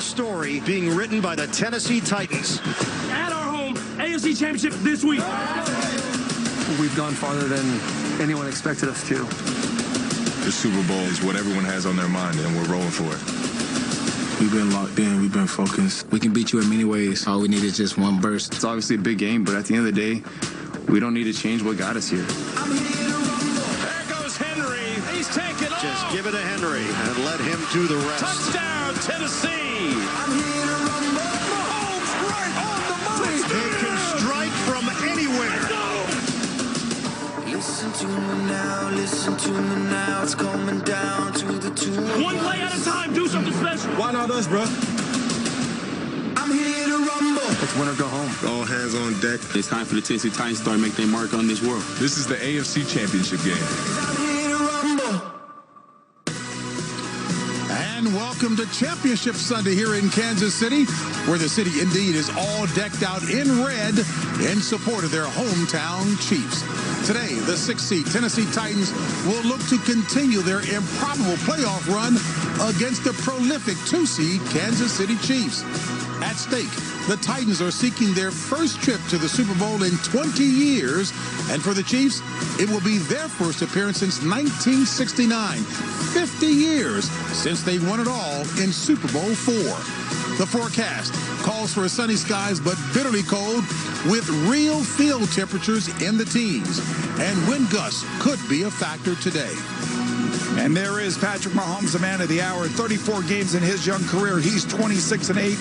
story being written by the Tennessee Titans. At our home, AFC Championship this week. We've gone farther than anyone expected us to. The Super Bowl is what everyone has on their mind, and we're rolling for it. We've been locked in. We've been focused. We can beat you in many ways. All we need is just one burst. It's obviously a big game, but at the end of the day, we don't need to change what got us here. There goes Henry. He's taken off. Just give it to Henry and let him do the rest. Touchdown, Tennessee. Mahomes right on the money. They can strike from anywhere. Listen to me now, it's coming down to the two. One play at a time, do something special. Why not us, bro? I'm here to rumble. It's win or go home. All hands on deck. It's time for the Tennessee Titans to start making their mark on this world. This is the AFC Championship game. I'm here to rumble. And welcome to Championship Sunday here in Kansas City, where the city indeed is all decked out in red in support of their hometown Chiefs. Today, the 6th seed Tennessee Titans will look to continue their improbable playoff run against the prolific 2 seed Kansas City Chiefs. At stake, the Titans are seeking their first trip to the Super Bowl in 20 years, and for the Chiefs, it will be their first appearance since 1969. 50 years since they won it all in Super Bowl IV. The forecast calls for sunny skies but bitterly cold with real field temperatures in the teens. And wind gusts could be a factor today. And there is Patrick Mahomes, the man of the hour. 34 games in his young career. He's 26-8.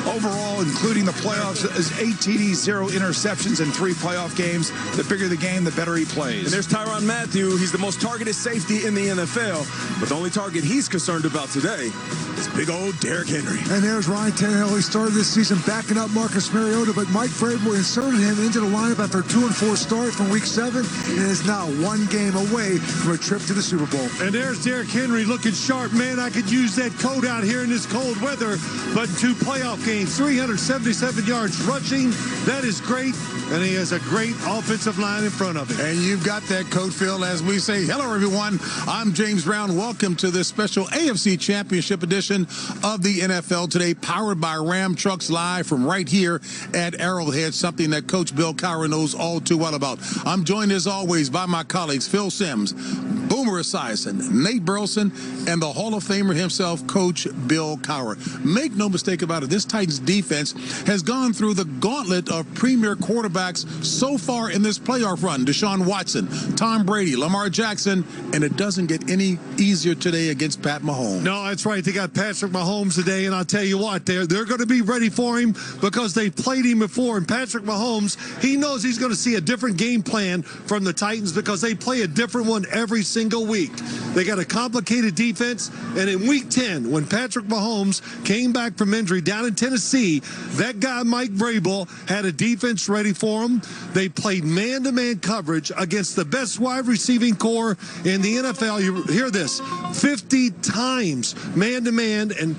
Overall, including the playoffs, is 8 TDs, 0 interceptions in 3 playoff games. The bigger the game, the better he plays. And there's Tyrann Mathieu. He's the most targeted safety in the NFL. But the only target he's concerned about today is big old Derrick Henry. And there's Ryan Tannehill. He started this season backing up Marcus Mariota, but Mike Vrabel inserted him into the lineup after a 2-4 start from Week 7 and is now 1 game away from a trip to the Super Bowl. And there's Derrick Henry looking sharp. Man, I could use that coat out here in this cold weather. But in 2 playoff games, 377 yards rushing. That is great. And he has a great offensive line in front of him. And you've got that coat, Phil, as we say, hello, everyone. I'm James Brown. Welcome to this special AFC Championship edition of the NFL Today, powered by Ram Trucks, live from right here at Arrowhead, something that Coach Bill Cowher knows all too well about. I'm joined, as always, by my colleagues, Phil Simms, Boomer Esiason, Nate Burleson, and the Hall of Famer himself, Coach Bill Cowher. Make no mistake about it, this Titans defense has gone through the gauntlet of premier quarterbacks so far in this playoff run. Deshaun Watson, Tom Brady, Lamar Jackson, and it doesn't get any easier today against Pat Mahomes. No, that's right. They got Patrick Mahomes today, and I'll tell you what, they're going to be ready for him because they played him before. And Patrick Mahomes, he knows he's going to see a different game plan from the Titans because they play a different one every single week. They got a complicated defense, and in Week 10, when Patrick Mahomes came back from injury down in Tennessee, that guy Mike Vrabel had a defense ready for him. They played man-to-man coverage against the best wide receiving core in the NFL. You hear this, 50 times man-to-man, and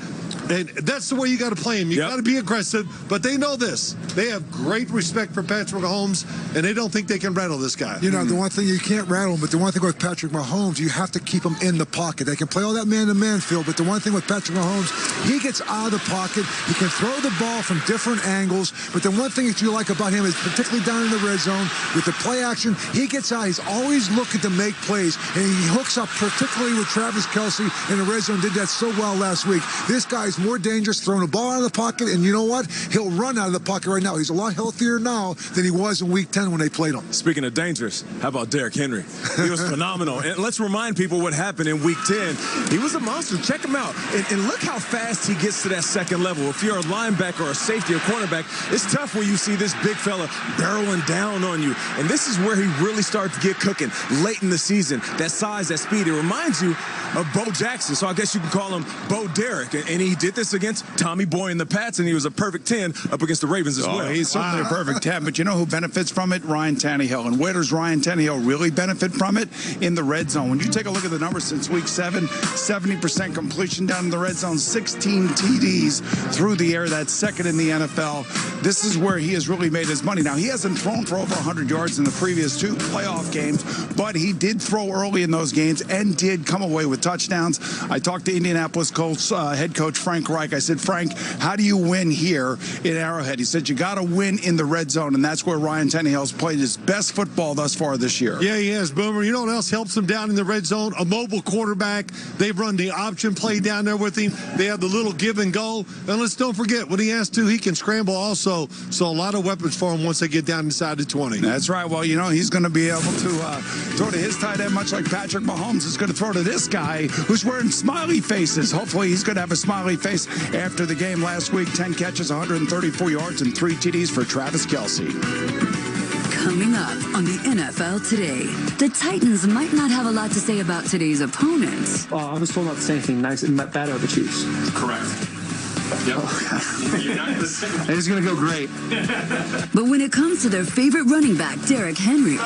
that's the way you got to play him. You got to be aggressive, but they know this. They have great respect for Patrick Mahomes, and they don't think they can rattle this guy. You know, the one thing you can't rattle him, but the one thing with Patrick Mahomes, you have to keep him in the pocket. They can play all that man-to-man field, but the one thing with Patrick Mahomes, he gets out of the pocket. He can throw the ball from different angles, but the one thing that you like about him is particularly down in the red zone with the play action, he gets out. He's always looking to make plays, and he hooks up particularly with Travis Kelce in the red zone. Did that so well last week. This guy's more dangerous throwing the ball out of the pocket, and you know what? He'll run out of the pocket right now. He's a lot healthier now than he was in Week 10 when they played him. Speaking of dangerous, how about Derrick Henry? He was phenomenal. And let's remind people what happened in Week 10. He was a monster. Check him out. And look how fast he gets to that second level. If you're a linebacker or a safety or cornerback, it's tough when you see this big fella barreling down on you. And this is where he really started to get cooking late in the season. That size, that speed. It reminds you of Bo Jackson. So I guess you can call him Bo Derrick. And he did this against Tommy Boy and the Pats, and he was a perfect 10 up against the Ravens as well. He's certainly a perfect 10, but you know who benefits from it? Ryan Tannehill. And where does Ryan Tannehill really benefit from it? In the red zone. When you take a look at the numbers since Week 7, 70% completion down in the red zone, 16 TDs through the air. That's second in the NFL. This is where he has really made his money. Now, he hasn't thrown for over 100 yards in the previous 2 playoff games, but he did throw early in those games and did come away with the touchdowns. I talked to Indianapolis Colts head coach Frank Reich. I said, Frank, how do you win here in Arrowhead? He said, you got to win in the red zone, and that's where Ryan Tannehill's played his best football thus far this year. Yeah, he has, Boomer. You know what else helps him down in the red zone? A mobile quarterback. They've run the option play down there with him. They have the little give and go. And let's don't forget, when he has to, he can scramble also. So a lot of weapons for him once they get down inside the 20. That's right. Well, you know, he's going to be able to throw to his tight end, much like Patrick Mahomes is going to throw to this guy who's wearing smiley faces. Hopefully he's going to have a smiley face after the game last week. 10 catches, 134 yards, and 3 TDs for Travis Kelce. Coming up on the NFL Today, the Titans might not have a lot to say about today's opponents. I was told not to say anything nice and bad about the Chiefs. Correct. Yep. You're not going to say that. It's going to go great. But when it comes to their favorite running back, Derrick Henry,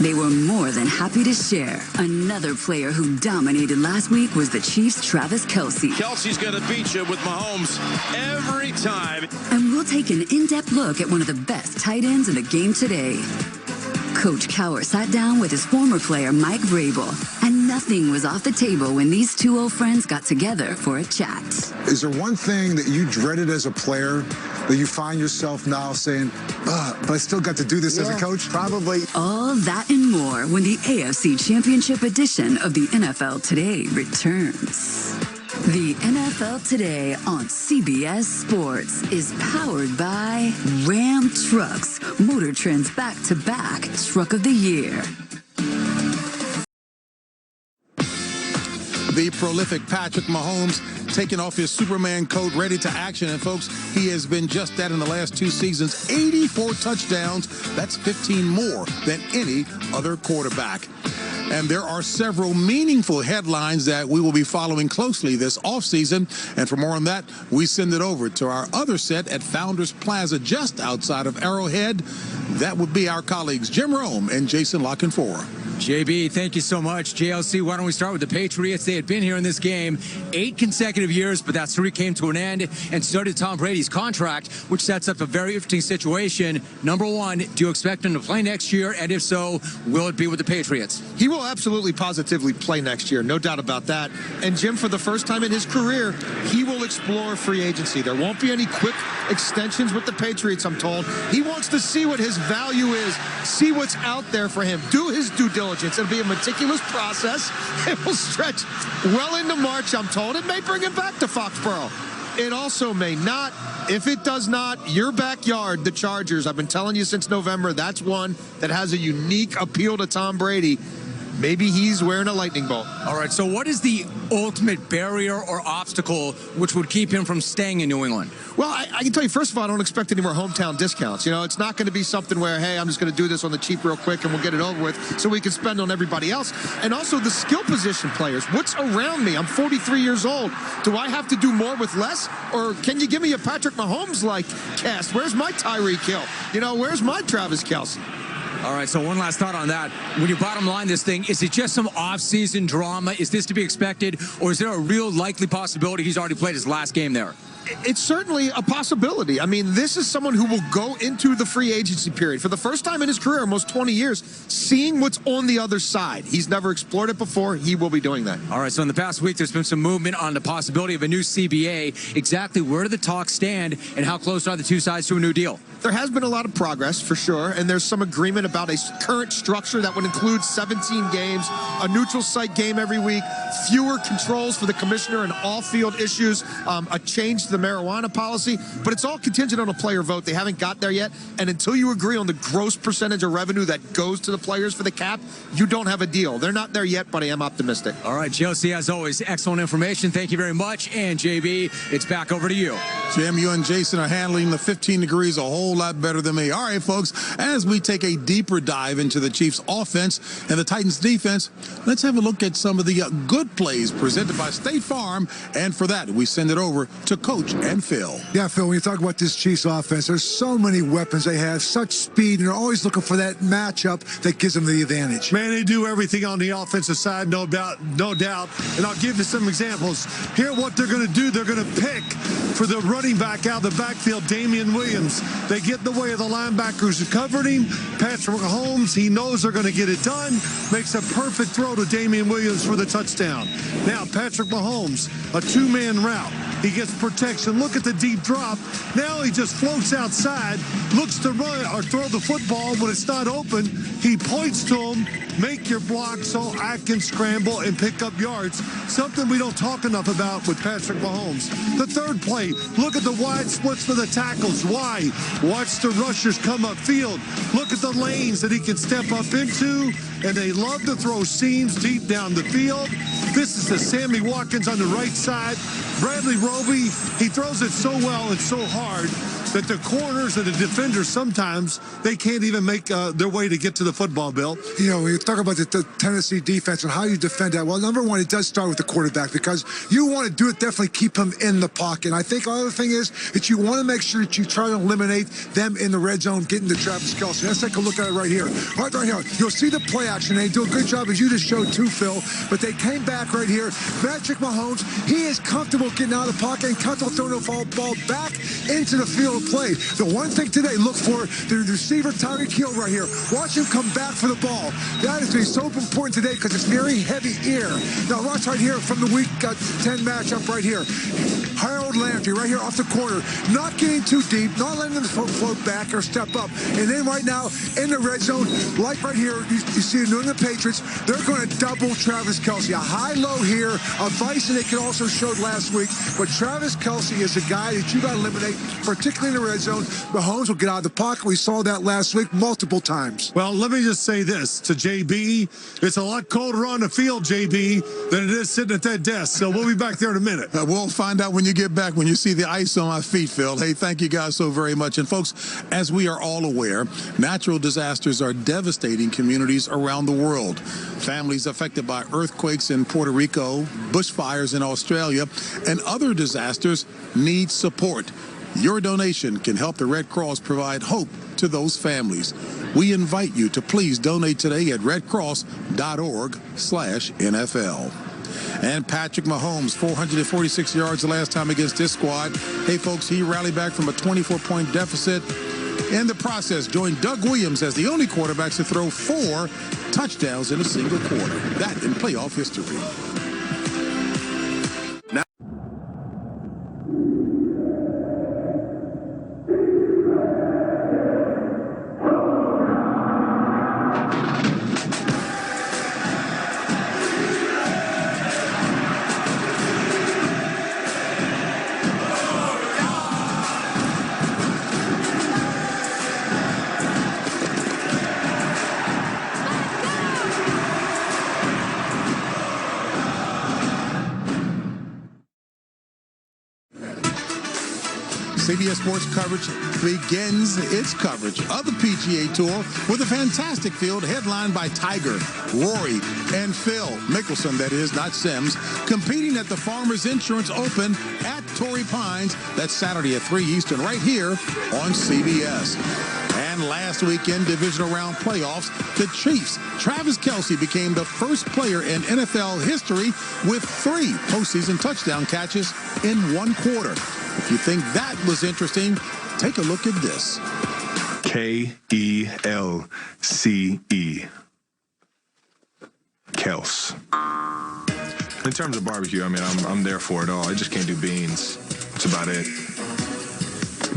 they were more than happy to share. Another player who dominated last week was the Chiefs' Travis Kelce. Kelce's going to beat you with Mahomes every time. And we'll take an in-depth look at one of the best tight ends in the game today. Coach Cowher sat down with his former player, Mike Vrabel, and nothing was off the table when these two old friends got together for a chat. Is there one thing that you dreaded as a player that you find yourself now saying, but I still got to do this as a coach? Probably. All that and more when the AFC Championship edition of the NFL Today returns. The NFL Today on CBS Sports is powered by Ram Trucks, Motor Trend's back-to-back Truck of the Year. The prolific Patrick Mahomes taking off his Superman coat, ready to action. And, folks, he has been just that in the last 2 seasons. 84 touchdowns. That's 15 more than any other quarterback. And there are several meaningful headlines that we will be following closely this offseason. And for more on that, we send it over to our other set at Founders Plaza just outside of Arrowhead. That would be our colleagues Jim Rome and Jason Lockenfor. JB, thank you so much. JLC, why don't we start with the Patriots? They had been here in this game 8 consecutive years, but that streak came to an end, and so did Tom Brady's contract, which sets up a very interesting situation. Number one, do you expect him to play next year? And if so, will it be with the Patriots? He will absolutely positively play next year, no doubt about that. And Jim, for the first time in his career, he will explore free agency. There won't be any quick extensions with the Patriots, I'm told. He wants to see what his value is, see what's out there for him, do his due diligence. It'll be a meticulous process. It will stretch well into March, I'm told. It may bring him back to Foxborough. It also may not. If it does not, your backyard, the Chargers, I've been telling you since November, that's one that has a unique appeal to Tom Brady. Maybe he's wearing a lightning bolt. All right, so what is the ultimate barrier or obstacle which would keep him from staying in New England? Well, I can tell you, first of all, I don't expect any more hometown discounts. You know, it's not going to be something where, hey, I'm just going to do this on the cheap real quick and we'll get it over with so we can spend on everybody else. And also the skill position players. What's around me? I'm 43 years old. Do I have to do more with less? Or can you give me a Patrick Mahomes-like cast? Where's my Tyreek Hill? You know, where's my Travis Kelce? All right, so one last thought on that. When you bottom line this thing, is it just some off-season drama? Is this to be expected? Or is there a real likely possibility he's already played his last game there? It's certainly a possibility. I mean, this is someone who will go into the free agency period for the first time in his career, almost 20 years, seeing what's on the other side. He's never explored it before. He will be doing that. All right, so in the past week, there's been some movement on the possibility of a new CBA. Exactly where do the talks stand, and how close are the two sides to a new deal? There has been a lot of progress, for sure, and there's some agreement about a current structure that would include 17 games, a neutral site game every week, fewer controls for the commissioner and off-field issues, a change to the marijuana policy, but it's all contingent on a player vote. They haven't got there yet, and until you agree on the gross percentage of revenue that goes to the players for the cap, you don't have a deal. They're not there yet, but I am optimistic. All right, Chelsea, as always, excellent information. Thank you very much, and JB, it's back over to you. Jim, you and Jason are handling the 15 degrees a whole lot better than me. All right, folks, as we take a deeper dive into the Chiefs' offense and the Titans' defense, let's have a look at some of the good plays presented by State Farm, and for that, we send it over to Coach and Phil. Yeah, Phil, when you talk about this Chiefs offense, there's so many weapons they have, such speed, and they're always looking for that matchup that gives them the advantage. Man, they do everything on the offensive side, no doubt. And I'll give you some examples. Here, what they're going to do, they're going to pick for the running back out of the backfield, Damian Williams. They get in the way of the linebackers who covered him. Pass Patrick Mahomes, he knows they're going to get it done, makes a perfect throw to Damian Williams for the touchdown. Now, Patrick Mahomes, a two-man route. He gets protection. Look at the deep drop. Now he just floats outside, looks to run or throw the football. When it's not open, he points to him, make your block so I can scramble and pick up yards, something we don't talk enough about with Patrick Mahomes. The third play, look at the wide splits for the tackles. Why? Watch the rushers come upfield. Look at the lanes that he can step up into, and they love to throw seams deep down the field. This is the Sammy Watkins on the right side. Bradley Roby, he throws it so well and so hard that the corners and the defenders sometimes they can't even make their way to get to the football, Bill. You know, when you talk about the Tennessee defense and how you defend that, well, number one, it does start with the quarterback because you want to do it, definitely keep him in the pocket. And I think the other thing is that you want to make sure that you try to eliminate them in the red zone, getting to Travis Kelce. Let's take a look at it right here. Right here. You'll see the play action. They do a good job, as you just showed too, Phil. But they came back right here. Patrick Mahomes, he is comfortable getting out of the pocket and comfortable throwing the ball back into the field of play. The one thing today, look for the receiver, Tyreek Hill, right here. Watch him come back for the ball. That is going to be so important today because it's very heavy air. Now watch right here from the Week 10 matchup right here. Harold Landry right here off the corner, not getting too deep, not letting them float back or step up. And then right now in the red zone, like right here, you see the New England Patriots, they're going to double Travis Kelce. A high-low here, a vice that they could also showed last week. But Travis Kelce is a guy that you got to eliminate, particularly in the red zone. Mahomes will get out of the pocket. We saw that last week multiple times. Well, let me just say this to JB. It's a lot colder on the field, JB, than it is sitting at that desk. So we'll be back there in a minute. We'll find out when you get back, when you see the ice on my feet, Phil. Hey, thank you guys so very much. And folks, as we are all aware, natural disasters are devastating communities around the world. Families affected by earthquakes in Puerto Rico, bushfires in Australia, and other disasters need support. Your donation can help the Red Cross provide hope to those families. We invite you to please donate today at redcross.org/NFL. And Patrick Mahomes, 446 yards the last time against this squad. Hey, folks, he rallied back from a 24-point deficit. In the process, joined Doug Williams as the only quarterbacks to throw 4 touchdowns in a single quarter. That in playoff history. CBS Sports coverage begins its coverage of the PGA Tour with a fantastic field headlined by Tiger, Rory, and Phil Mickelson, that is, not Sims, competing at the Farmers Insurance Open at Torrey Pines. That's Saturday at 3 Eastern right here on CBS. And last weekend, divisional round playoffs, the Chiefs' Travis Kelce became the first player in NFL history with 3 postseason touchdown catches in 1 quarter. If you think that was interesting, take a look at this. K-E-L-C-E. Kels. In terms of barbecue, I mean, I'm there for it all. I just can't do beans. That's about it.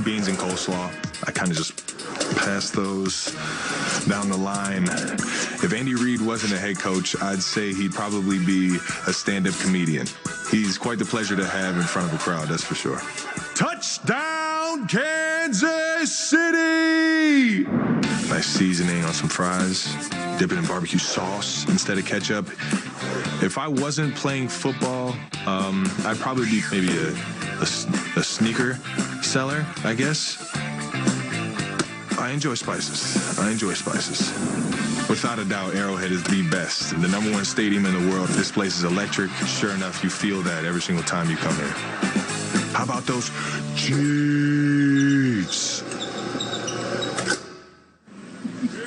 Beans and coleslaw. I kind of just pass those down the line. If Andy Reid wasn't a head coach, I'd say he'd probably be a stand-up comedian. He's quite the pleasure to have in front of a crowd, that's for sure. Touchdown, Kansas City! Nice seasoning on some fries. Dip it in barbecue sauce instead of ketchup. If I wasn't playing football, I'd probably be maybe a sneaker seller, I guess. I enjoy spices. Without a doubt, Arrowhead is the best. The #1 stadium in the world. This place is electric. Sure enough, you feel that every single time you come here. How about those Chiefs?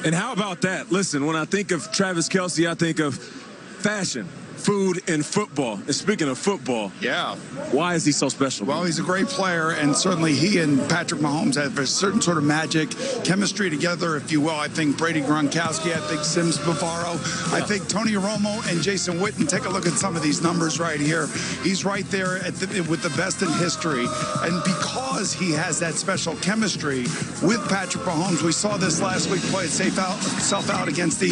And how about that? Listen, when I think of Travis Kelce, I think of fashion. food in football. And speaking of football, yeah, why is he so special? Well, he's a great player, and certainly he and Patrick Mahomes have a certain sort of magic chemistry together, if you will. I think Brady Gronkowski, I think Sims Bavaro, I think Tony Romo and Jason Witten. Take a look at some of these numbers right here. He's right there with the best in history, and because he has that special chemistry with Patrick Mahomes, we saw this last week play itself out against the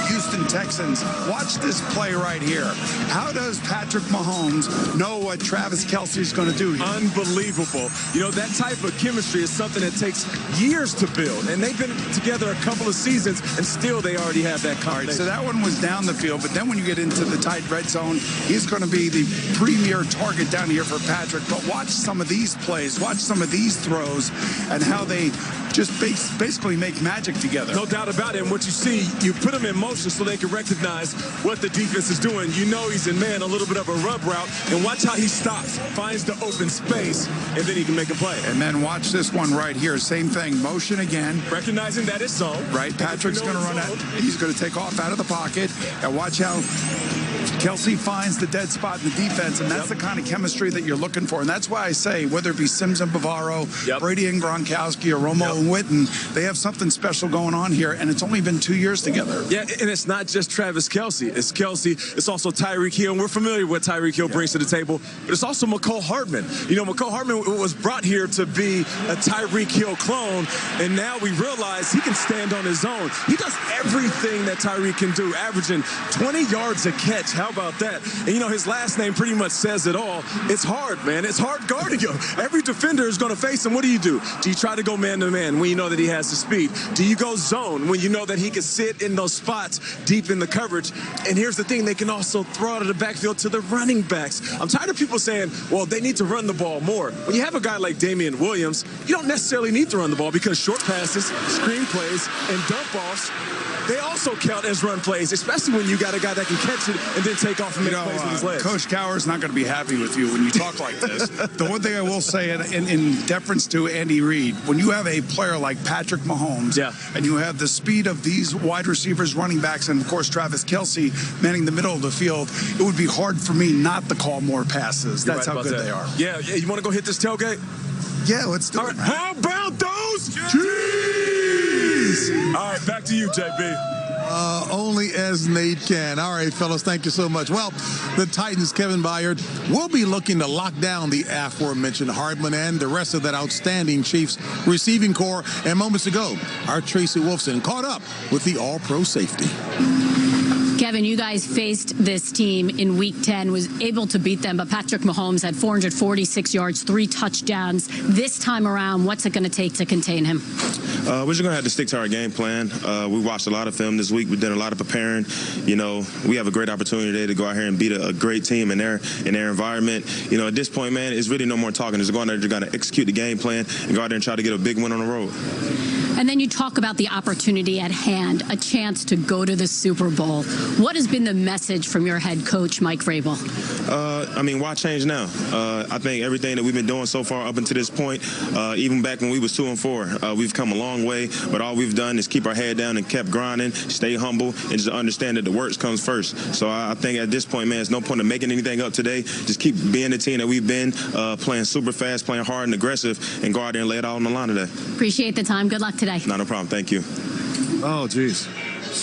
Houston Texans. Watch this play right here. How does Patrick Mahomes know what Travis Kelce is going to do here? Unbelievable. You know, that type of chemistry is something that takes years to build, and they've been together a couple of seasons, and still they already have that combination. All right, so that one was down the field, but then when you get into the tight red zone, he's going to be the premier target down here for Patrick. But watch some of these plays, watch some of these throws, and how they just basically make magic together. No doubt about it. And what you see, you put them in motion so they can recognize what the defense is doing. You know he's in man, a little bit of a rub route, and watch how he stops, finds the open space, and then he can make a play. And then watch this one right here. Same thing, motion again. Recognizing that it's zone. Right, Patrick's going to run out. He's going to take off out of the pocket, and watch how Kelce finds the dead spot in the defense, and that's the kind of chemistry that you're looking for. And that's why I say, whether it be Sims and Bavaro, Brady and Gronkowski, or Romo and Witten, they have something special going on here, and it's only been 2 years together. Yeah, and it's not just Travis Kelce. It's Kelce. It's also Tyreek Hill, and we're familiar with what Tyreek Hill brings to the table, but it's also McCole Hardman. You know, McCole Hardman was brought here to be a Tyreek Hill clone, and now we realize he can stand on his own. He does everything that Tyreek can do, averaging 20 yards a catch. How about that? And, you know, his last name pretty much says it all. It's hard, man. It's hard guarding him. Every defender is going to face him. What do? Do you try to go man-to-man when you know that he has the speed? Do you go zone when you know that he can sit in those spots deep in the coverage? And here's the thing, they can also throw out of the backfield to the running backs. I'm tired of people saying, well, they need to run the ball more. When you have a guy like Damian Williams, you don't necessarily need to run the ball because short passes, screen plays, and dump offs, they also count as run plays, especially when you got a guy that can catch it and then take off and make plays with his legs. Coach Cowher's not going to be happy with you when you talk like this. The one thing I will say in deference to Andy Reid, when you have a player like Patrick Mahomes, and you have the speed of these wide receivers, running backs, and of course Travis Kelce manning the middle of the field, it would be hard for me not to call more passes. That's how good they are. Yeah, you want to go hit this tailgate? Yeah, let's do it. How about those G's? All right, back to you, JB. Only as Nate can. All right, fellas, thank you so much. Well, the Titans, Kevin Byard, will be looking to lock down the aforementioned Hardman and the rest of that outstanding Chiefs receiving core. And moments ago, our Tracy Wolfson caught up with the all-pro safety. Kevin, you guys faced this team in Week 10, was able to beat them, but Patrick Mahomes had 446 yards, 3 touchdowns. This time around, what's it going to take to contain him? We're just going to have to stick to our game plan. We watched a lot of film this week. We did a lot of preparing. You know, we have a great opportunity today to go out here and beat a great team in their environment. You know, at this point, man, it's really no more talking. Just go out there, you're going to execute the game plan and go out there and try to get a big win on the road. And then you talk about the opportunity at hand, a chance to go to the Super Bowl. What has been the message from your head coach, Mike Vrabel? I mean, why change now? I think everything that we've been doing so far up until this point, even back when we was 2-4, we've come a long way. But all we've done is keep our head down and kept grinding, stay humble, and just understand that the work comes first. So I think at this point, man, there's no point in making anything up today. Just keep being the team that we've been, playing super fast, playing hard and aggressive, and go out there and lay it all on the line today. Appreciate the time. Good luck today. Not a problem. Thank you. Oh, geez.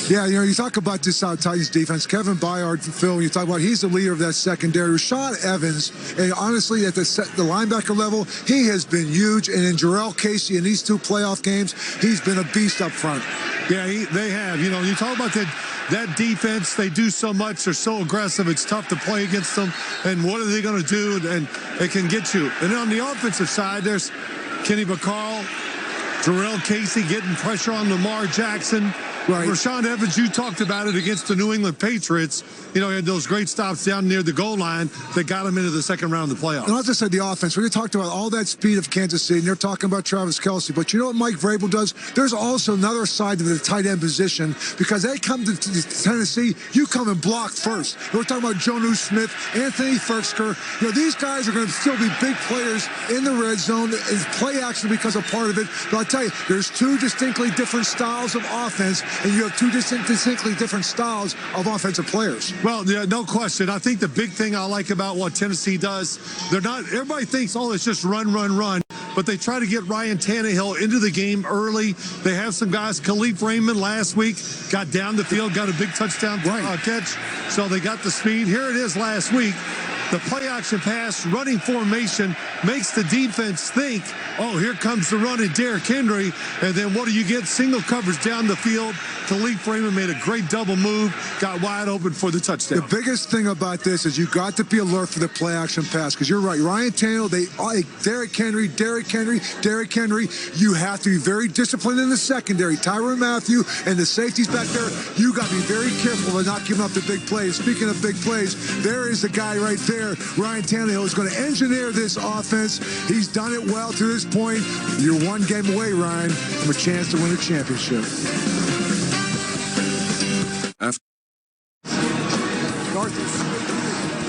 Yeah, you know, you talk about this Titans defense. Kevin Byard, Phil, you talk about he's the leader of that secondary. Rashad Evans, and honestly, at the linebacker level, he has been huge. And in Jarrell Casey in these 2 playoff games, he's been a beast up front. Yeah, they have. You know, you talk about that defense, they do so much. They're so aggressive. It's tough to play against them. And what are they going to do? And it can get you. And then on the offensive side, there's Kenny Vaccaro, Jarrell Casey getting pressure on Lamar Jackson. Right. Rashad Evans, you talked about it against the New England Patriots. You know, he had those great stops down near the goal line that got him into the second round of the playoffs. And I'll just say the offense. We talked about all that speed of Kansas City, and you're talking about Travis Kelce. But you know what Mike Vrabel does? There's also another side to the tight end position, because they come to Tennessee, you come and block first. And we're talking about Jonnu Smith, Anthony Firkser. You know, these guys are going to still be big players in the red zone. Play action becomes a part of it. But I'll tell you, there's 2 distinctly different styles of offense and you have two distinctly different styles of offensive players. Well, yeah, no question. I think the big thing I like about what Tennessee does, everybody thinks, oh, it's just run, but they try to get Ryan Tannehill into the game early. They have some guys. Khalif Raymond last week got down the field, got a big touchdown catch, so they got the speed. Here it is last week. The play-action pass, running formation, makes the defense think, oh, here comes the run in Derrick Henry. And then what do you get? Single coverage down the field. Khalif Raymond made a great double move, got wide open for the touchdown. The biggest thing about this is you got to be alert for the play-action pass, because you're right. Ryan Tannehill, Derrick Henry. You have to be very disciplined in the secondary. Tyrann Mathieu and the safeties back there, you got to be very careful of not giving up the big plays. Speaking of big plays, there is the guy right there. Ryan Tannehill is going to engineer this offense. He's done it well to this point. You're one game away, Ryan, from a chance to win a championship.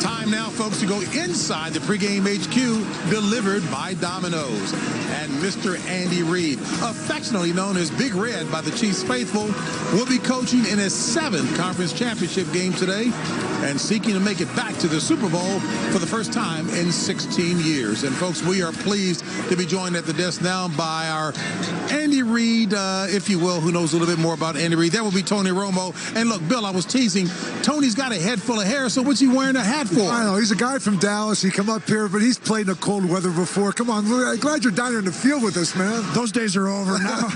Time now, folks, to go inside the pregame HQ, delivered by Domino's. And Mr. Andy Reid, affectionately known as Big Red by the Chiefs faithful, will be coaching in his 7th conference championship game today and seeking to make it back to the Super Bowl for the first time in 16 years. And, folks, we are pleased to be joined at the desk now by our Andy Reid, if you will, who knows a little bit more about Andy Reid. That will be Tony Romo. And, look, Bill, I was teasing. Tony's got a head full of hair, so what's he wearing a hat for? I know. He's a guy from Dallas. He come up here, but he's played in the cold weather before. Come on. I'm glad you're down here in the field with us, man. Those days are over now.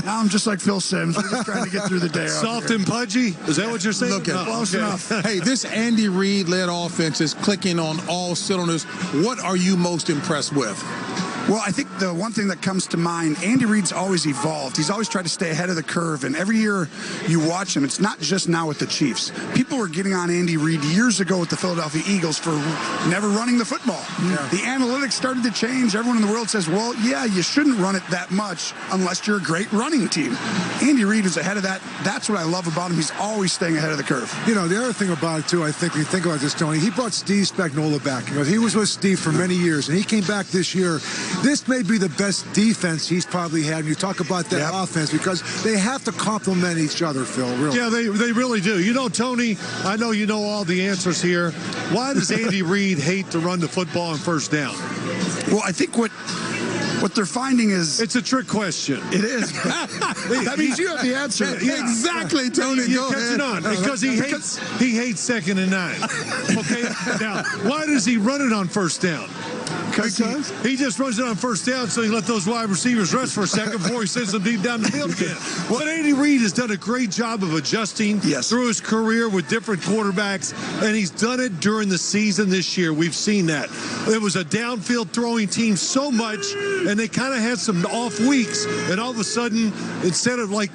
Now I'm just like Phil Simms. We're just trying to get through the day. Soft and pudgy? Is that what you're saying? Look at close enough. Hey, this Andy Reid-led offense is clicking on all cylinders. What are you most impressed with? Well, I think the one thing that comes to mind, Andy Reid's always evolved. He's always tried to stay ahead of the curve, and every year you watch him, it's not just now with the Chiefs. People were getting on Andy Reid years ago with the Philadelphia Eagles for never running the football. Yeah. The analytics started to change. Everyone in the world says, well, yeah, you shouldn't run it that much unless you're a great running team. Andy Reid is ahead of that. That's what I love about him. He's always staying ahead of the curve. You know, the other thing about it, too, I think when you think about this, Tony, he brought Steve Spagnuolo back. You know, he was with Steve for many years, and he came back this year. This may be the best defense he's probably had. And you talk about that offense, because they have to complement each other, Phil, really. Yeah, they really do. You know, Tony, I know you know all the answers here. Why does Andy Reid hate to run the football on first down? Well, I think what they're finding is... It's a trick question. It is. That means you have the answer. Yeah. Exactly, Tony. You're catching on. Because he hates 2nd and 9. Okay? Now, why does he run it on first down? Because he just runs it on first down, so he let those wide receivers rest for a second before he sends them deep down the field again. But Andy Reid has done a great job of adjusting through his career with different quarterbacks, and he's done it during the season this year. We've seen that. It was a downfield throwing team so much, and they kind of had some off weeks, and all of a sudden, instead of, like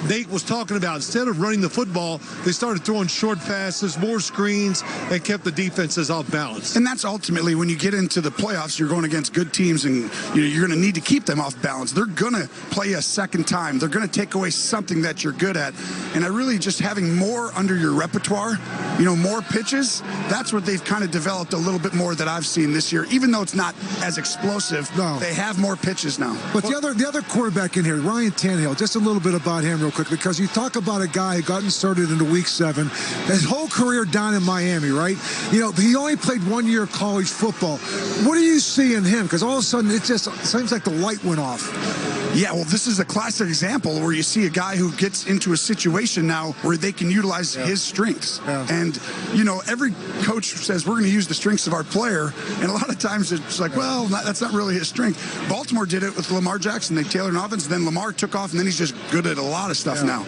Nate was talking about, instead of running the football, they started throwing short passes, more screens, and kept the defenses off balance. And that's ultimately, when you get into the playoffs, you're going against good teams, and you're going to need to keep them off balance. They're going to play a second time. They're going to take away something that you're good at. And I really just having more under your repertoire, more pitches, that's what they've kind of developed a little bit more that I've seen this year. Even though it's not as explosive, they have more pitches now. But the other quarterback in here, Ryan Tannehill, just a little bit about him real quick, because you talk about a guy who got inserted into Week 7, his whole career down in Miami, right? He only played 1 year of college football. What do you see in him? Because all of a sudden it just seems like the light went off. Yeah, well, this is a classic example where you see a guy who gets into a situation now where they can utilize his strengths. And, every coach says we're going to use the strengths of our player. And a lot of times it's like, well, that's not really his strength. Baltimore did it with Lamar Jackson. They tailored an offense, and then Lamar took off, and then he's just good at a lot of stuff now.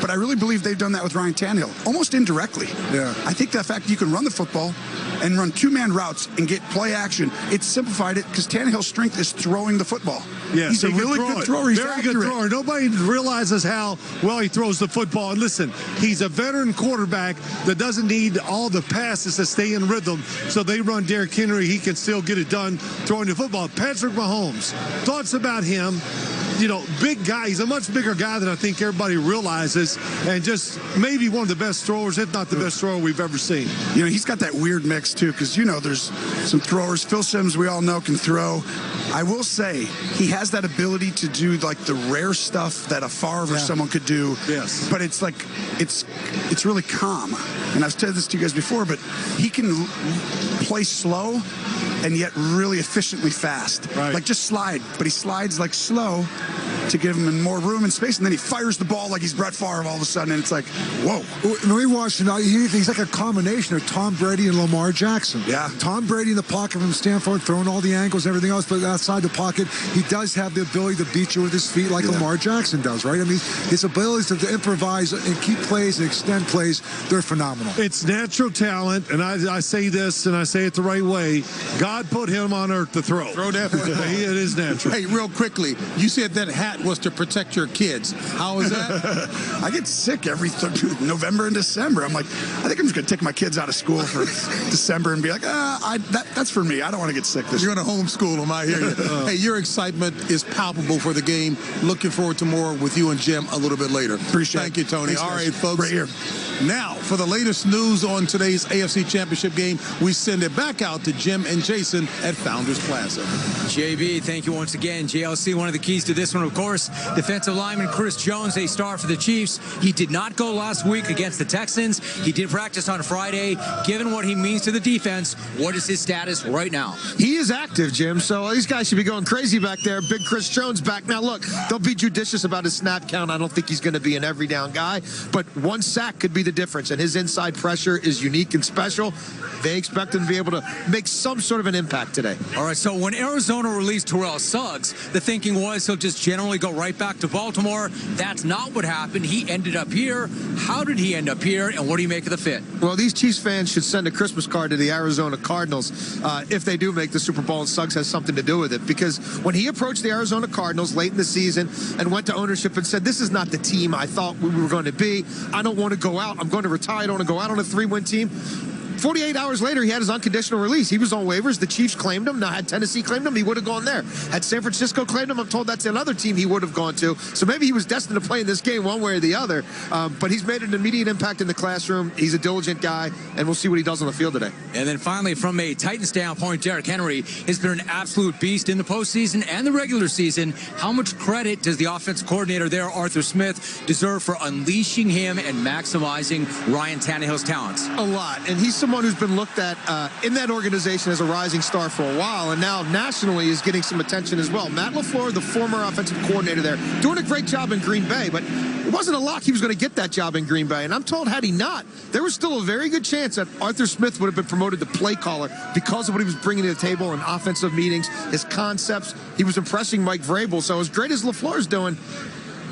But I really believe they've done that with Ryan Tannehill, almost indirectly. Yeah. I think the fact you can run the football and run two-man routes and get play action, it's simplified it, because Tannehill's strength is throwing the football. Yes, he's a really good thrower. He's very good thrower. Nobody realizes how well he throws the football. And listen, he's a veteran quarterback that doesn't need all the passes to stay in rhythm. So they run Derrick Henry. He can still get it done throwing the football. Patrick Mahomes, thoughts about him? big guy. He's a much bigger guy than I think everybody realizes, and just maybe one of the best throwers, if not the best thrower we've ever seen. He's got that weird mix, too, because, there's some throwers. Phil Simms, we all know, can throw. I will say he has that ability to do, like, the rare stuff that a Favre or someone could do. Yes. But it's, like, it's really calm. And I've said this to you guys before, but he can play slow and yet really efficiently fast. Right. Like, just slide. But he slides, like, slow to give him more room and space, and then he fires the ball like he's Brett Favre all of a sudden, and it's like, whoa. When we watched him, he's like a combination of Tom Brady and Lamar Jackson. Yeah. Tom Brady in the pocket from Stanford, throwing all the angles and everything else, but outside the pocket, he does have the ability to beat you with his feet like Lamar Jackson does, right? I mean, his abilities to improvise and keep plays and extend plays, they're phenomenal. It's natural talent, and I say this, and I say it the right way. God put him on earth to throw. Throw that football. It is natural. Hey, real quickly, you said that hat was to protect your kids. How is that? I get sick every November and December. I'm like, I think I'm just going to take my kids out of school for December and be like, that's for me. I don't want to get sick this year. You're going to homeschool them, I hear you. Hey, your excitement is palpable for the game. Looking forward to more with you and Jim a little bit later. Appreciate it. Thank you, Tony. Thanks, all guys. right, folks. Right here. Now, for the latest news on today's AFC Championship game, we send it back out to Jim and Jason at Founders Plaza. JB, thank you once again. JLC, one of the keys to this one, of course, defensive lineman Chris Jones, a star for the Chiefs. He did not go last week against the Texans. He did practice on Friday. Given what he means to the defense, what is his status right now? He is active, Jim, so these guys should be going crazy back there. Big Chris Jones back. Now, look, they'll be judicious about his snap count. I don't think he's going to be an every down guy, but one sack could be the difference, and his inside pressure is unique and special. They expect him to be able to make some sort of an impact today. All right, so when Arizona released Terrell Suggs, the thinking was he'll just generally go right back to Baltimore. That's not what happened. He ended up here. How did he end up here, and what do you make of the fit? Well, these Chiefs fans should send a Christmas card to the Arizona Cardinals if they do make the Super Bowl and Suggs has something to do with it. Because when he approached the Arizona Cardinals late in the season and went to ownership and said, this is not the team I thought we were going to be. I don't want to go out. I'm going to retire. I don't want to go out on a 3-win team. 48 hours later, he had his unconditional release. He was on waivers. The Chiefs claimed him. Now, had Tennessee claimed him, he would have gone there. Had San Francisco claimed him, I'm told that's another team he would have gone to. So maybe he was destined to play in this game one way or the other. But he's made an immediate impact in the classroom. He's a diligent guy, and we'll see what he does on the field today. And then finally, from a Titan standpoint, Derrick Henry has been an absolute beast in the postseason and the regular season. How much credit does the offensive coordinator there, Arthur Smith, deserve for unleashing him and maximizing Ryan Tannehill's talents? A lot. And he's someone who's been looked at in that organization as a rising star for a while, and now nationally is getting some attention as well. Matt LaFleur, the former offensive coordinator there, doing a great job in Green Bay, but it wasn't a lock he was going to get that job in Green Bay. And I'm told had he not, there was still a very good chance that Arthur Smith would have been promoted to play caller because of what he was bringing to the table in offensive meetings, his concepts. He was impressing Mike Vrabel. So as great as LaFleur's doing,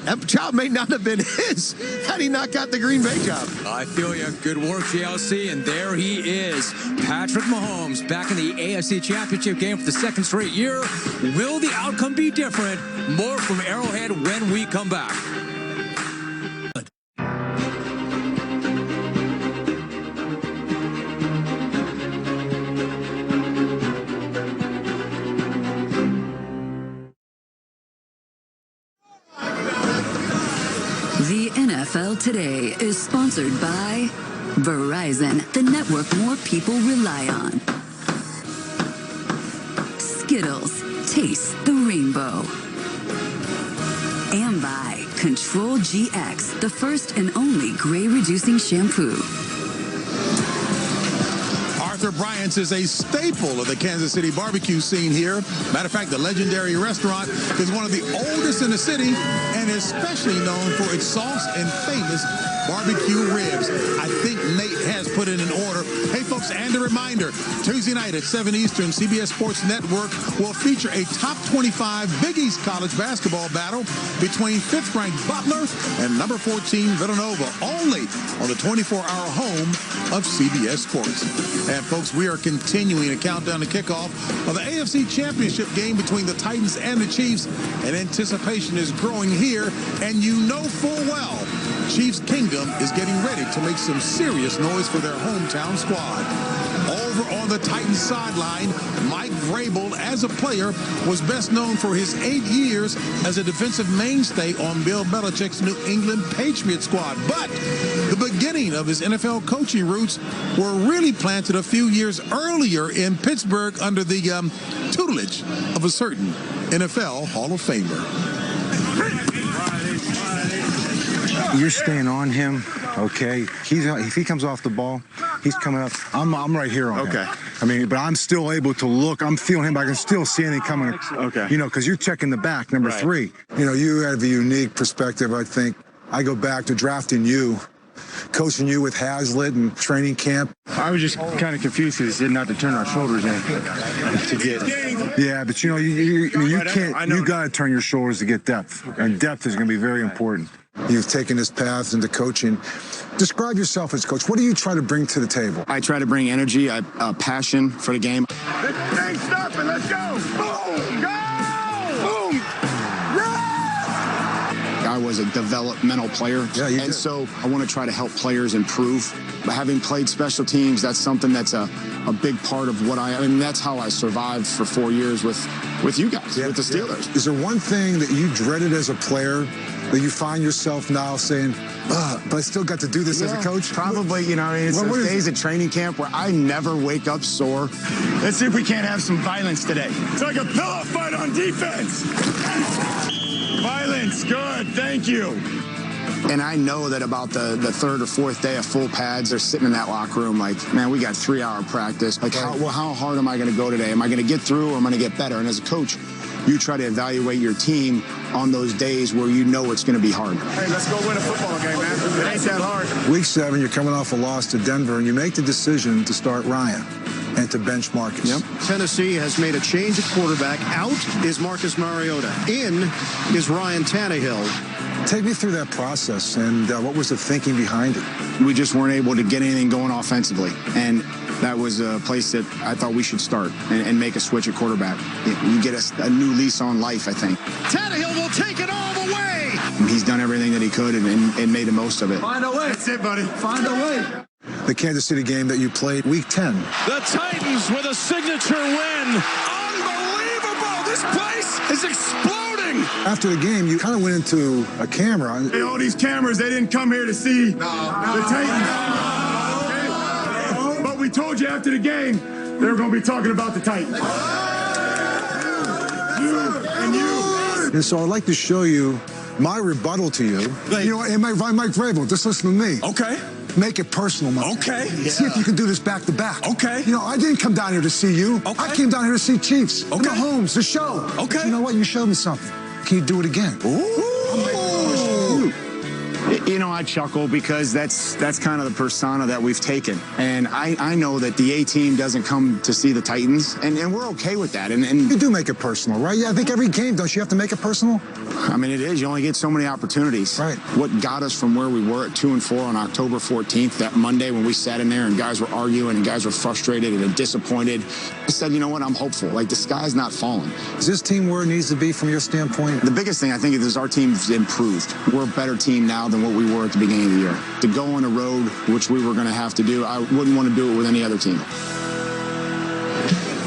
that job may not have been his had he not got the Green Bay job. I feel you. Good work, JLC. And there he is, Patrick Mahomes, back in the AFC Championship game for the second straight year. Will the outcome be different? More from Arrowhead when we come back. The NFL Today is sponsored by Verizon, the network more people rely on. Skittles, taste the rainbow. And by Control GX, the first and only gray-reducing shampoo. Arthur Bryant's is a staple of the Kansas City barbecue scene here. Matter of fact, the legendary restaurant is one of the oldest in the city and is especially known for its sauce and famous barbecue ribs. I think Nate has put in an order. Hey, folks, and a reminder, Tuesday night at 7 Eastern, CBS Sports Network will feature a top 25 Big East college basketball battle between 5th-ranked Butler and number 14 Villanova, only on the 24-hour home of CBS Sports. And, folks, we are continuing a countdown to kickoff of the AFC Championship game between the Titans and the Chiefs, and anticipation is growing here, and you know full well Chiefs Kingdom is getting ready to make some serious noise for their hometown squad. Over on the Titans sideline, Mike Vrabel, as a player, was best known for his 8 years as a defensive mainstay on Bill Belichick's New England Patriots squad. But the beginning of his NFL coaching roots were really planted a few years earlier in Pittsburgh under the tutelage of a certain NFL Hall of Famer. You're staying on him, okay? If he comes off the ball, he's coming up. I'm right here on him. I mean, but I'm still able to look. I'm feeling him, but I can still see anything coming. Okay. You know, because you're checking the back, number 3. You know, you have a unique perspective, I think. I go back to drafting you, coaching you with Hazlitt and training camp. I was just kind of confused because he said not to turn our shoulders in to get. Yeah, but you know, you can't. You got to turn your shoulders to get depth, and depth is going to be very important. You've taken this path into coaching. Describe yourself as coach. What do you try to bring to the table? I try to bring energy, passion for the game. Let's stop and let's go. Boom. Go. Boom. I was a developmental player, and so I want to try to help players improve. But having played special teams, that's something that's a big part of what I mean, that's how I survived for 4 years with you guys, with the Steelers. Is there one thing that you dreaded as a player that you find yourself now saying, but I still got to do this as a coach? Probably, you know, it's those days at training camp where I never wake up sore. Let's see if we can't have some violence today. It's like a pillow fight on defense. Violence, good, thank you. And I know that about the third or fourth day of full pads, they're sitting in that locker room like, man, we got 3-hour practice. Like, how hard am I going to go today? Am I going to get through or am I going to get better? And as a coach, you try to evaluate your team on those days where you know it's going to be hard. Hey, let's go win a football game, man. It ain't that hard. Week 7, you're coming off a loss to Denver, and you make the decision to start Ryan and to bench Marcus. Tennessee has made a change at quarterback. Out is Marcus Mariota. In is Ryan Tannehill. Take me through that process, and what was the thinking behind it? We just weren't able to get anything going offensively, and that was a place that I thought we should start and make a switch at quarterback. You get a new lease on life, I think. Tannehill will take it all the way. He's done everything that he could and made the most of it. Find a way. That's it, buddy. Find a way. The Kansas City game that you played, Week 10. The Titans with a signature win. Unbelievable. This place is exploding. After the game, you kind of went into a camera. Hey, all these cameras, they didn't come here to see the Titans. Okay? But we told you after the game, they were going to be talking about the Titans. And so I'd like to show you my rebuttal to you. You know, and Mike Vrabel, just listen to me. Okay. Make it personal, Mike. Okay. See if you can do this back to back. Okay. You know, I didn't come down here to see you. Okay. I came down here to see Chiefs. Okay. Mahomes, the show. Okay. But you know what? You showed me something. Can you do it again? Ooh. You know, I chuckle because that's kind of the persona that we've taken. And I know that the A-team doesn't come to see the Titans, and we're okay with that. And you do make it personal, right? Yeah, I think every game, don't you have to make it personal? I mean, it is. You only get so many opportunities. Right. What got us from where we were at 2-4 on October 14th, that Monday when we sat in there and guys were arguing and guys were frustrated and disappointed, I said, you know what, I'm hopeful. Like, the sky's not falling. Is this team where it needs to be from your standpoint? The biggest thing, I think, is our team's improved. We're a better team now than what we were at the beginning of the year. To go on the road, which we were going to have to do, I wouldn't want to do it with any other team.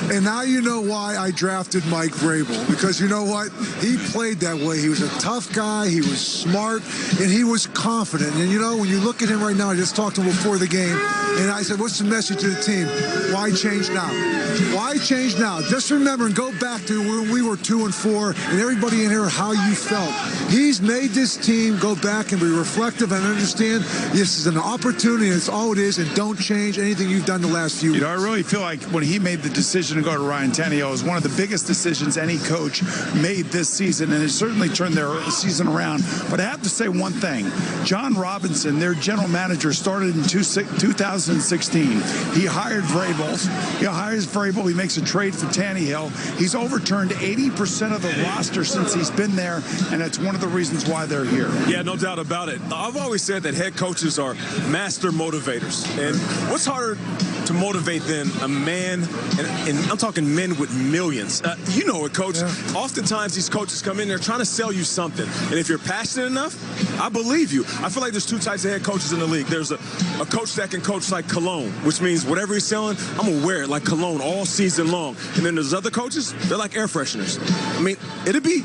And now you know why I drafted Mike Vrabel, because you know what? He played that way. He was a tough guy, he was smart, and he was confident. And you know, when you look at him right now, I just talked to him before the game, and I said, what's the message to the team? Why change now? Why change now? Just remember and go back to when we were 2-4, and everybody in here, how you felt. He's made this team go back and be reflective and understand this is an opportunity, and it's all it is, and don't change anything you've done the last few weeks. You know, I really feel like when he made the decision to go to Ryan Tannehill, it was one of the biggest decisions any coach made this season, and it certainly turned their season around. But I have to say one thing. John Robinson, their general manager, started in 2016. He hired Vrabel. He hires Vrabel. He makes a trade for Tannehill. He's overturned 80% of the roster since he's been there, and that's one of the reasons why they're here. Yeah, no doubt about it. I've always said that head coaches are master motivators. And what's harder to motivate than a man, and I'm talking men with millions. You know it, Coach. Yeah. Oftentimes these coaches come in there trying to sell you something. And if you're passionate enough, I believe you. I feel like there's two types of head coaches in the league. There's a coach that can coach like cologne, which means whatever he's selling, I'm going to wear it like cologne all season long. And then there's other coaches, they're like air fresheners. I mean, it'd be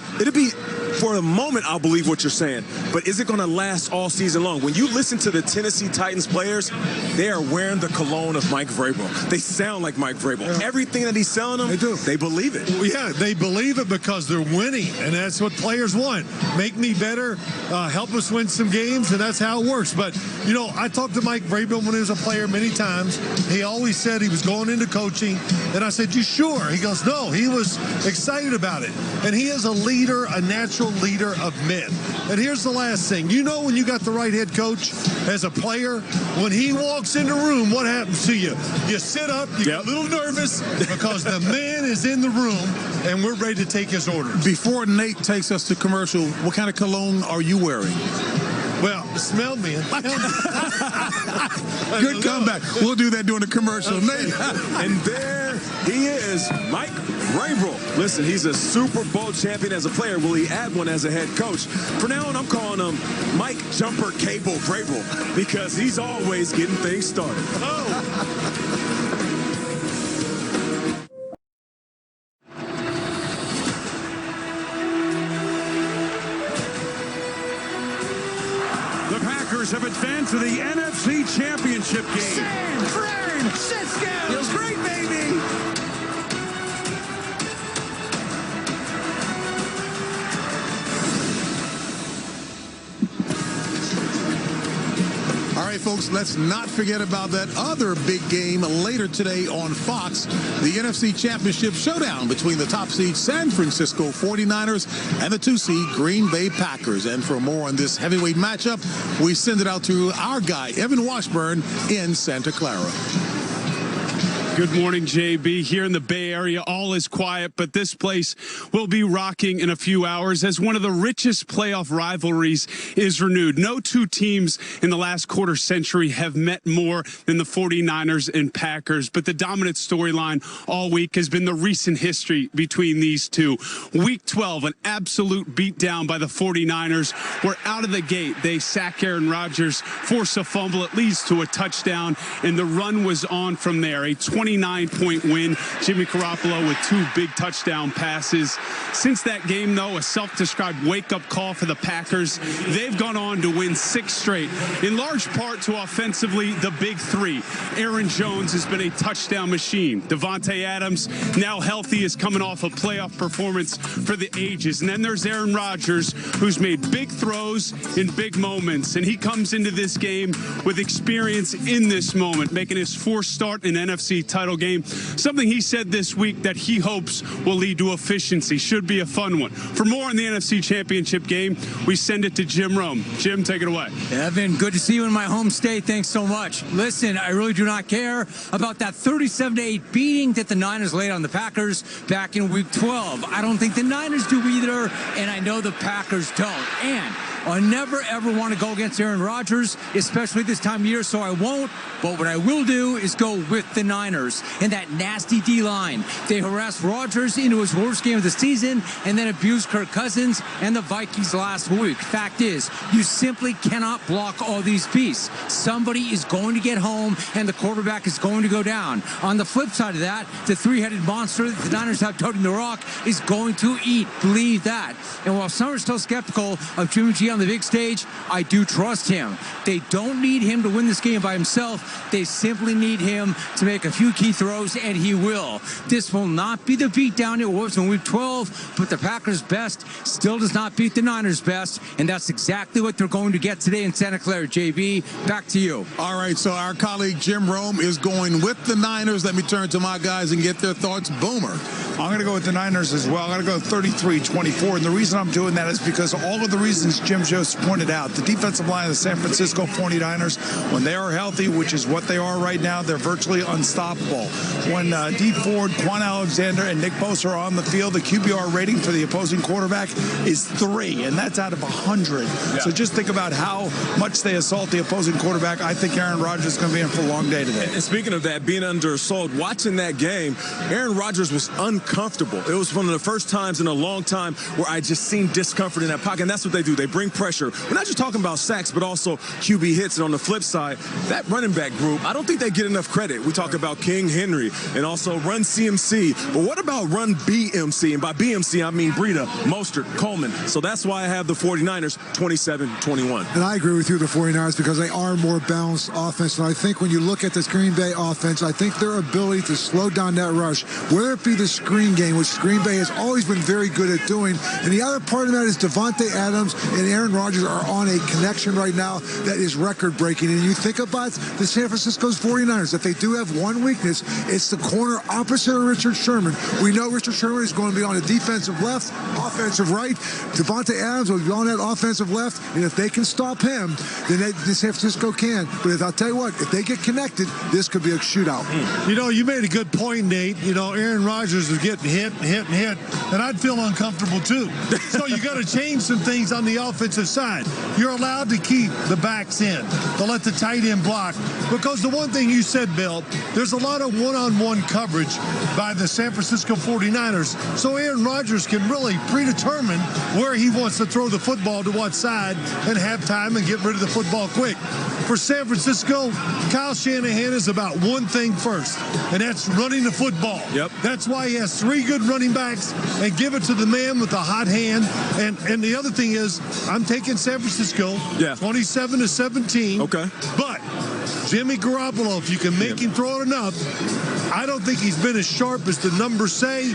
for a moment, I'll believe what you're saying, but is it going to last all season long? When you listen to the Tennessee Titans players, they are wearing the cologne of Mike Vrabel. They sound like Mike Vrabel. Yeah. Everything that he's selling them, they believe it. Well, yeah, they believe it because they're winning, and that's what players want. Make me better, help us win some games, and that's how it works. But, you know, I talked to Mike Vrabel when he was a player many times. He always said he was going into coaching, and I said, you sure? He goes, no, he was excited about it. And he is a leader, a natural leader of men. And here's the last thing. You know when you got the right head coach as a player, when he walks in the room, what happens to you? You sit up, you get a little nervous because the man is in the room and we're ready to take his orders. Before Nate takes us to commercial, what kind of cologne are you wearing? Well, smell me. Good comeback. We'll do that during the commercial. Nate. And there he is, Mike Vrabel. Listen, he's a Super Bowl champion as a player. Will he add one as a head coach? For now on, I'm calling him Mike Jumper Cable Vrabel because he's always getting things started. Have advanced to the NFC Championship game. San Francisco! Feels great, baby! All right, folks, let's not forget about that other big game later today on Fox, the NFC Championship showdown between the top seed San Francisco 49ers and the 2 seed Green Bay Packers. And for more on this heavyweight matchup, we send it out to our guy, Evan Washburn in Santa Clara. Good morning, JB. Here in the Bay Area, all is quiet, but this place will be rocking in a few hours as one of the richest playoff rivalries is renewed. No two teams in the last quarter century have met more than the 49ers and Packers, but the dominant storyline all week has been the recent history between these two. Week 12, an absolute beatdown by the 49ers. We're out of the gate. They sack Aaron Rodgers, force a fumble. It leads to a touchdown, and the run was on from there. A 29-point win. Jimmy Garoppolo with 2 big touchdown passes. Since that game, though, a self-described wake-up call for the Packers. They've gone on to win 6 straight, in large part to offensively the big 3. Aaron Jones has been a touchdown machine. Devontae Adams, now healthy, is coming off a playoff performance for the ages. And then there's Aaron Rodgers, who's made big throws in big moments. And he comes into this game with experience in this moment, making his 4th start in NFC title game. Something he said this week that he hopes will lead to efficiency. Should be a fun one. For more on the NFC Championship game, we send it to Jim Rome. Jim, take it away. Evan, good to see you in my home state. Thanks so much. Listen, I really do not care about that 37-8 beating that the Niners laid on the Packers back in Week 12. I don't think the Niners do either, and I know the Packers don't. And I never, ever want to go against Aaron Rodgers, especially this time of year, so I won't. But what I will do is go with the Niners and that nasty D-line. They harassed Rodgers into his worst game of the season and then abused Kirk Cousins and the Vikings last week. Fact is, you simply cannot block all these beasts. Somebody is going to get home and the quarterback is going to go down. On the flip side of that, the 3-headed monster that the Niners have toting the rock is going to eat. Believe that. And while some are still skeptical of Jimmy G on the big stage, I do trust him. They don't need him to win this game by himself. They simply need him to make a few key throws, and he will. This will not be the beatdown it was in Week 12, but the Packers' best still does not beat the Niners' best, and that's exactly what they're going to get today in Santa Clara. JB, back to you. All right, so our colleague Jim Rome is going with the Niners. Let me turn to my guys and get their thoughts. Boomer. I'm going to go with the Niners as well. I'm going to go 33-24, and the reason I'm doing that is because all of the reasons Jim just pointed out, the defensive line of the San Francisco 49ers, when they are healthy, which is what they are right now, they're virtually unstoppable. When Dee Ford, Quan Alexander, and Nick Bosa are on the field, the QBR rating for the opposing quarterback is 3, and that's out of 100. Yeah. So just think about how much they assault the opposing quarterback. I think Aaron Rodgers is going to be in for a long day today. And speaking of that, being under assault, watching that game, Aaron Rodgers was uncomfortable. It was one of the first times in a long time where I just seen discomfort in that pocket, and that's what they do. They bring pressure. We're not just talking about sacks, but also QB hits. And on the flip side, that running back group, I don't think they get enough credit. We talk about King Henry and also Run CMC. But what about Run BMC? And by BMC, I mean Breida, Mostert, Coleman. So that's why I have the 49ers 27-21. And I agree with you, the 49ers, because they are more balanced offense. And I think when you look at this Green Bay offense, I think their ability to slow down that rush, whether it be the screen game, which Green Bay has always been very good at doing. And the other part of that is Devontae Adams and Aaron Rodgers are on a connection right now that is record-breaking. And you think about the San Francisco's 49ers, if they do have one weakness, it's the corner opposite of Richard Sherman. We know Richard Sherman is going to be on the defensive left, offensive right. Devontae Adams will be on that offensive left, and if they can stop him, then San Francisco can. But I'll tell you what, if they get connected, this could be a shootout. You know, you made a good point, Nate. You know, Aaron Rodgers is getting hit, and I'd feel uncomfortable too. So you got to change some things on the offensive side. You're allowed to keep the backs in, to let the tight end block, because the one thing you said, Bill, there's a lot of one-on-one coverage by the San Francisco 49ers, so Aaron Rodgers can really predetermine where he wants to throw the football to what side and have time and get rid of the football quick. For San Francisco, Kyle Shanahan is about one thing first, and that's running the football. Yep. That's why he has 3 good running backs and give it to the man with a hot hand. And the other thing is, I'm taking San Francisco 27-17. Okay. But Jimmy Garoppolo, if you can make him throw it enough, I don't think he's been as sharp as the numbers say.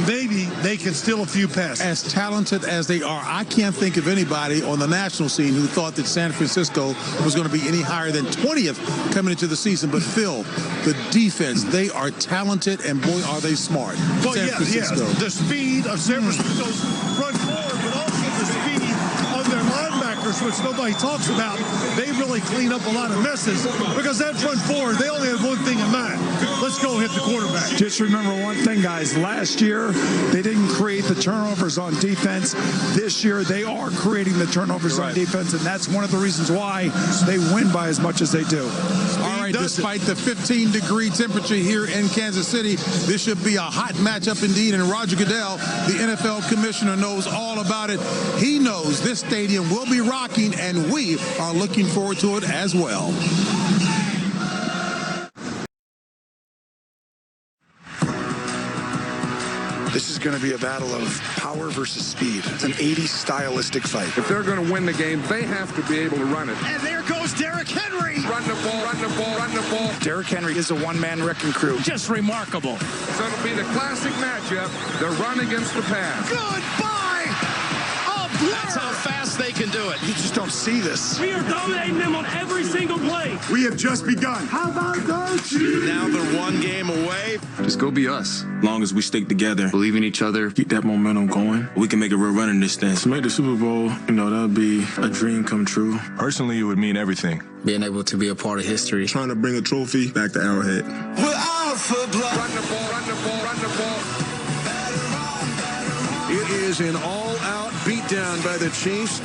Maybe they can steal a few passes. As talented as they are, I can't think of anybody on the national scene who thought that San Francisco was going to be any higher than 20th coming into the season. But Phil, the defense, they are talented, and boy, are they smart. Well, yes, the speed of San Francisco's front forward, but also the speed of their linebackers, which nobody talks about. They really clean up a lot of messes because that front forward, they only have one thing in mind. Let's go hit the quarterback. Just remember one thing, guys. Last year, they didn't create the turnovers on defense. This year, they are creating the turnovers on defense, and that's one of the reasons why they win by as much as they do. All right, despite the 15-degree temperature here in Kansas City, this should be a hot matchup indeed, and Roger Goodell, the NFL commissioner, knows all about it. He knows this stadium will be rocking, and we are looking forward to it as well. This is going to be a battle of power versus speed. It's an 80s stylistic fight. If they're going to win the game, they have to be able to run it. And there goes Derrick Henry. Run the ball, run the ball, run the ball. Derrick Henry is a one-man wrecking crew. Just remarkable. So it'll be the classic matchup, the run against the pass. Goodbye. That's how fast they can do it. You just don't see this. We are dominating them on every single play. We have just begun. How about those? Now they're one game away. Just go be us. As long as we stick together, believe in each other, keep that momentum going, we can make a real run in this thing. To make the Super Bowl, you know, that would be a dream come true. Personally, it would mean everything. Being able to be a part of history. Trying to bring a trophy back to Arrowhead. We're out for blood. Run the ball, run the ball, run the ball. It is an all-out beatdown by the Chiefs.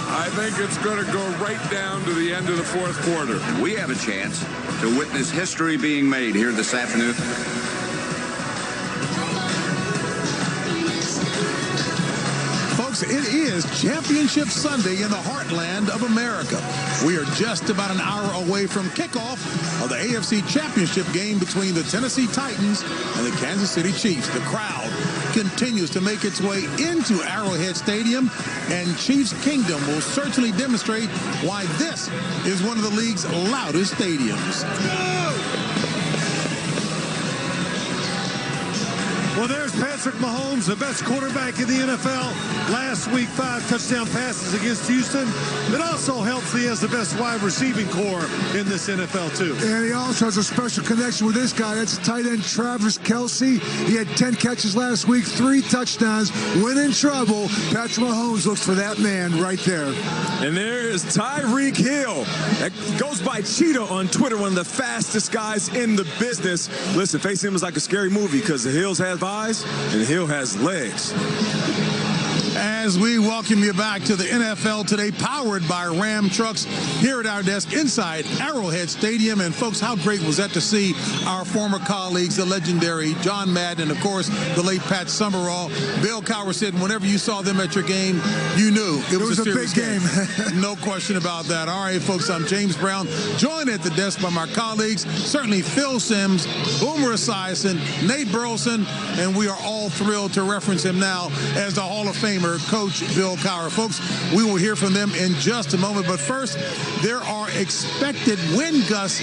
I think it's going to go right down to the end of the fourth quarter. We have a chance to witness history being made here this afternoon. Folks, it is Championship Sunday in the heartland of America. We are just about an hour away from kickoff of the AFC Championship game between the Tennessee Titans and the Kansas City Chiefs. The crowd continues to make its way into Arrowhead Stadium, and Chiefs Kingdom will certainly demonstrate why this is one of the league's loudest stadiums. Well, there's Patrick Mahomes, the best quarterback in the NFL. Last week, 5 touchdown passes against Houston. It also helps he has the best wide receiving core in this NFL, too. And he also has a special connection with this guy. That's tight end Travis Kelce. He had 10 catches last week, 3 touchdowns. When in trouble, Patrick Mahomes looks for that man right there. And there is Tyreek Hill. That goes by Cheetah on Twitter, one of the fastest guys in the business. Listen, facing him is like a scary movie because the Hills have eyes and Hill has legs. As as we welcome you back to the NFL Today, powered by Ram Trucks, here at our desk inside Arrowhead Stadium. And folks, how great was that to see our former colleagues, the legendary John Madden, and of course the late Pat Summerall. Bill Cowher said whenever you saw them at your game, you knew it was a serious big game. No question about that. All right, folks, I'm James Brown, joined at the desk by my colleagues, certainly Phil Simms, Boomer Esiason, Nate Burleson, and we are all thrilled to reference him now as the Hall of Famer, Coach Bill Cowher. Folks, we will hear from them in just a moment, but first, there are expected wind gusts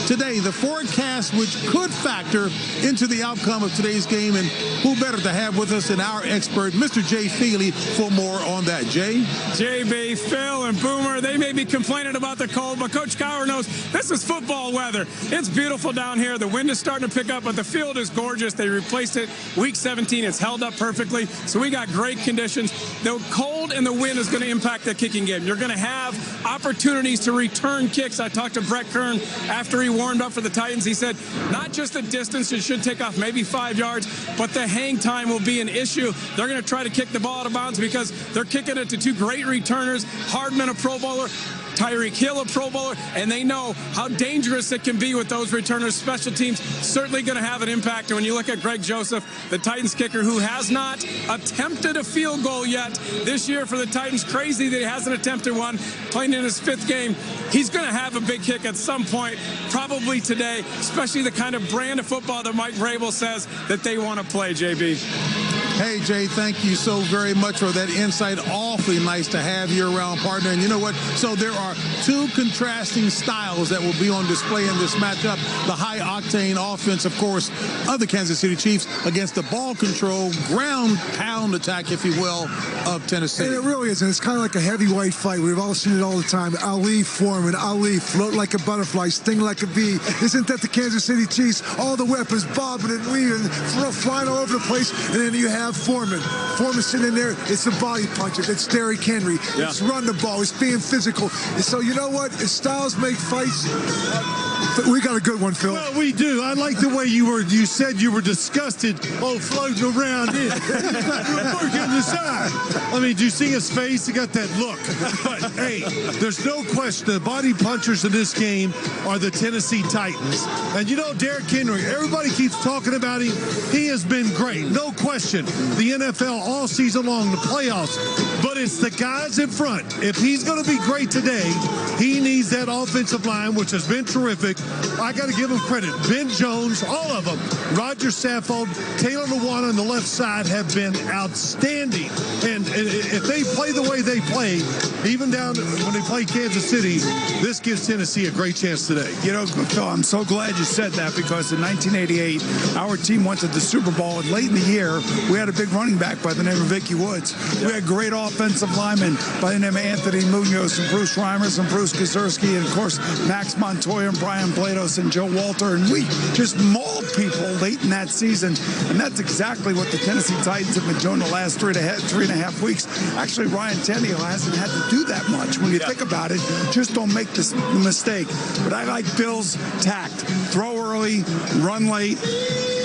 today, the forecast which could factor into the outcome of today's game, and who better to have with us than our expert, Mr. Jay Feely, for more on that. Jay? JB, Phil, and Boomer, they may be complaining about the cold, but Coach Cowher knows this is football weather. It's beautiful down here. The wind is starting to pick up, but the field is gorgeous. They replaced it week 17. It's held up perfectly, so we got great conditions. The cold and the wind is going to impact the kicking game. You're going to have opportunities to return kicks. I talked to Brett Kern after he warmed up for the Titans. He said not just the distance, it should take off maybe 5 yards, but the hang time will be an issue. They're going to try to kick the ball out of bounds because they're kicking it to two great returners, Hardman, a Pro Bowler, Tyreek Hill, a Pro Bowler, and they know how dangerous it can be with those returners. Special teams certainly going to have an impact. And when you look at Greg Joseph, the Titans kicker, who has not attempted a field goal yet this year for the Titans, crazy that he hasn't attempted one, playing in his 5th game. He's going to have a big kick at some point, probably today, especially the kind of brand of football that Mike Vrabel says that they want to play, JB. Hey, Jay, thank you so very much for that insight. Awfully nice to have you around, partner. And you know what? So there are two contrasting styles that will be on display in this matchup. The high-octane offense, of course, of the Kansas City Chiefs against the ball control, ground pound attack, if you will, of Tennessee. And it really is. And it's kind of like a heavyweight fight. We've all seen it all the time. Ali, Foreman, Ali, float like a butterfly, sting like a bee. Isn't that the Kansas City Chiefs? All the weapons bobbing and weaving, flying all over the place. And then you have Foreman sitting in there. It's the body punches. It's Derrick Henry. Yeah. It's run the ball. It's being physical. And so you know what? If styles make fights, we got a good one, Phil. Well, we do. I like the way you said you were disgusted. Oh, floating around it. I mean, do you see his face? He got that look. But hey, there's no question the body punchers in this game are the Tennessee Titans. And you know, Derrick Henry, everybody keeps talking about him. He has been great. No question. The NFL all season long, the playoffs. But it's the guys in front. If he's going to be great today, he needs that offensive line, which has been terrific. I got to give him credit. Ben Jones, all of them. Roger Saffold, Taylor Lewan on the left side have been outstanding. And if they play the way they play, even down when they play Kansas City, this gives Tennessee a great chance today. You know, Phil, I'm so glad you said that because in 1988, our team went to the Super Bowl, and late in the year, we had a big running back by the name of Vicky Woods. We had great offensive linemen by the name of Anthony Munoz and Bruce Reimers and Bruce Kaczorski, and of course, Max Montoya and Brian Blados and Joe Walter, and we just mauled people late in that season, and that's exactly what the Tennessee Titans have been doing the last three and a half weeks. Actually, Ryan Tannehill hasn't had to do that much. When you think about it, just don't make this mistake. But I like Bill's tact. Throw early, run late,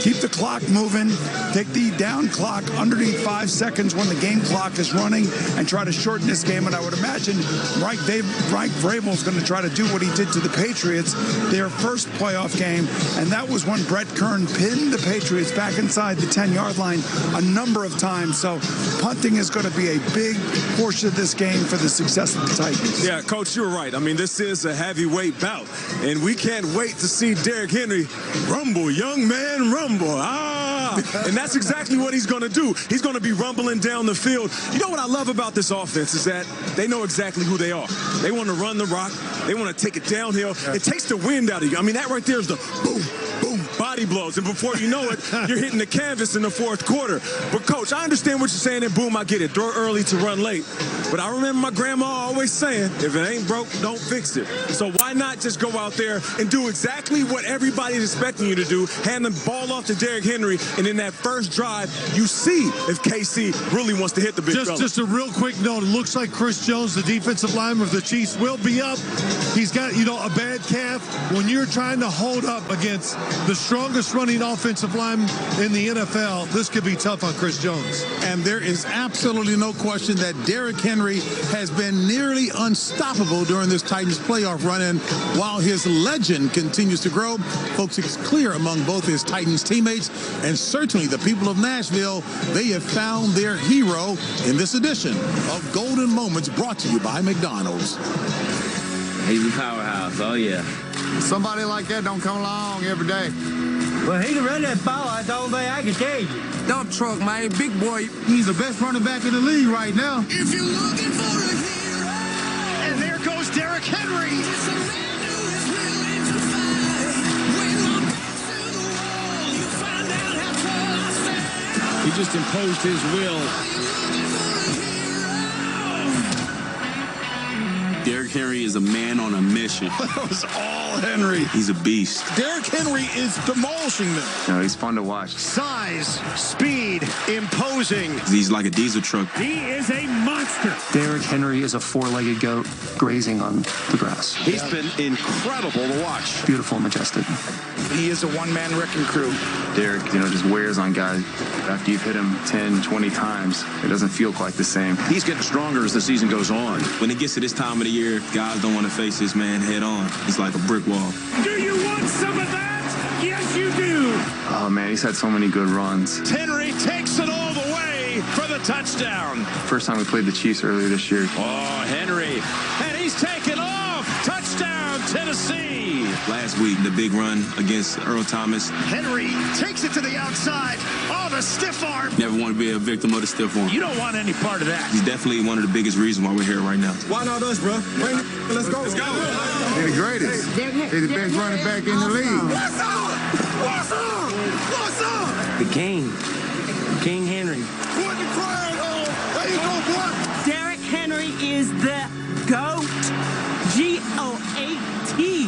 keep the clock moving, take the down clock underneath 5 seconds when the game clock is running, and try to shorten this game. And I would imagine Mike Vrabel is going to try to do what he did to the Patriots, their first playoff game, and that was when Brett Kern pinned the Patriots back inside the 10-yard line a number of times. So punting is going to be a big portion of this game for the success of the Titans. Yeah, Coach, you're right. I mean, this is a heavyweight bout, and we can't wait to see Derrick Henry rumble, young man, rumble. And that's exactly what he's going to do. He's going to be rumbling down the field. You know what I love about this offense is that they know exactly who they are. They want to run the rock. They want to take it downhill. It takes the wind out of you. I mean, that right there is the boom, boom, body blows. And before you know it, you're hitting the canvas in the fourth quarter. But, Coach, I understand what you're saying, and boom, I get it. Throw early to run late. But I remember my grandma always saying, if it ain't broke, don't fix it. So why not just go out there and do exactly what everybody's expecting you to do, hand the ball off to Derrick Henry, and in that first drive, you see if KC really wants to hit the big fella. Just a real quick note. It looks like Chris Jones, the defensive lineman of the Chiefs, will be up. He's got, a bad calf. When you're trying to hold up against the strongest running offensive lineman in the NFL, this could be tough on Chris Jones. And there is absolutely no question that Derrick Henry has been nearly unstoppable during this Titans playoff run. And while his legend continues to grow, folks, it's clear among both his Titans teammates and certainly the people of Nashville, they have found their hero in this edition of Golden Moments, brought to you by McDonald's. He's a powerhouse, oh yeah. Somebody like that don't come along every day. Well, he can run that ball. I don't think I can tell you. Dump truck, man. Big boy. He's the best running back in the league right now. If you're looking for a hero, and there goes Derrick Henry. It's a man who is willing to fight. When my back's to the wall, you find out how tall I stand. He just imposed his will. Derrick Henry is a man on a mission. That was all Henry. He's a beast. Derrick Henry is demolishing them. He's fun to watch. Size, speed, imposing. He's like a diesel truck. He is a monster. Derrick Henry is a four-legged goat grazing on the grass. He's been incredible to watch. Beautiful and majestic. He is a one-man wrecking crew. Derrick, just wears on guys. After you've hit him 10, 20 times, it doesn't feel quite the same. He's getting stronger as the season goes on. When it gets to this time of the year, guys don't want to face this man head on. He's like a brick wall. Do you want some of that? Yes, you do. Oh, man, he's had so many good runs. Henry takes it all the way for the touchdown. First time we played the Chiefs earlier this year. Oh, Henry. And he's taken off. Touchdown, Tennessee. Last week, the big run against Earl Thomas. Henry takes it to the outside. Oh, the stiff arm. Never want to be a victim of the stiff arm. You don't want any part of that. He's definitely one of the biggest reasons why we're here right now. Why not us, bro? Let's go. He's the greatest. He's the best running back in the league. What's up? What's up? What's up? The King. King Henry. Put the crowd on. There you go, boy. Derrick Henry is the GOAT. G-O-A-T.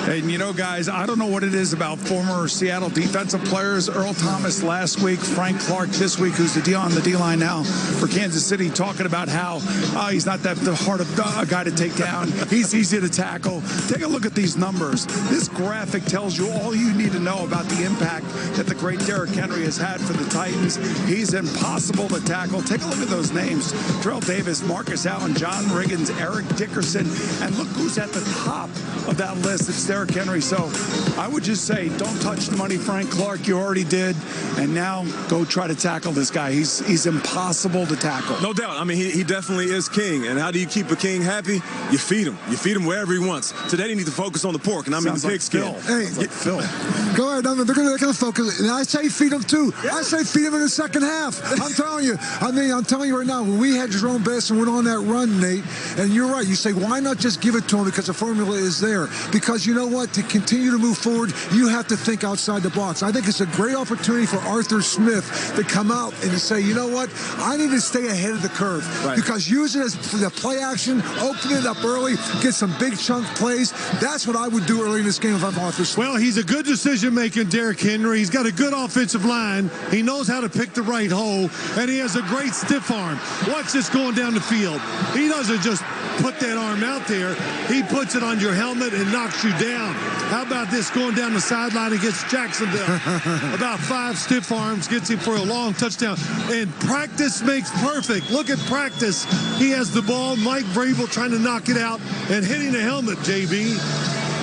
And guys, I don't know what it is about former Seattle defensive players. Earl Thomas last week, Frank Clark this week, who's on the D-line now for Kansas City, talking about how he's not that hard of a guy to take down. He's easy to tackle. Take a look at these numbers. This graphic tells you all you need to know about the impact that the great Derrick Henry has had for the Titans. He's impossible to tackle. Take a look at those names. Terrell Davis, Marcus Allen, John Riggins, Eric Dickerson, and look who's at the top of that list. It's Derrick Henry. So I would just say, don't touch the money, Frank Clark. You already did. And now go try to tackle this guy. He's impossible to tackle. No doubt. I mean, he definitely is king. And how do you keep a king happy? You feed him. You feed him wherever he wants. Today they need to focus on the pork, and I mean the pigskin. Hey, Phil. Go ahead. They're going to focus. And I say feed them too. I say feed them in the second half. I'm telling you. I'm telling you right now, when we had Jerome Bettis and went on that run, Nate, and you're right. You say, why not just give it to him because the formula is there? Because you know what? To continue to move forward, you have to think outside the box. I think it's a great opportunity for Arthur Smith to come out and to say, you know what? I need to stay ahead of the curve. Right. Because use it as the play action, open it up early, get some big chunk plays. That's what I would do early in this game if I'm Arthur Smith. Well, he's a good decision-maker, Derrick Henry. He's got a good offensive line. He knows how to pick the right hole, and he has a great stiff arm. Watch this going down the field. He doesn't just put that arm out there. He puts it on your helmet and knocks you down. How about this going down the sideline against Jacksonville? About 5 stiff arms, gets him for a long touchdown. And practice makes perfect. Look at practice. He has the ball. Mike Vrabel trying to knock it out and hitting the helmet, JB.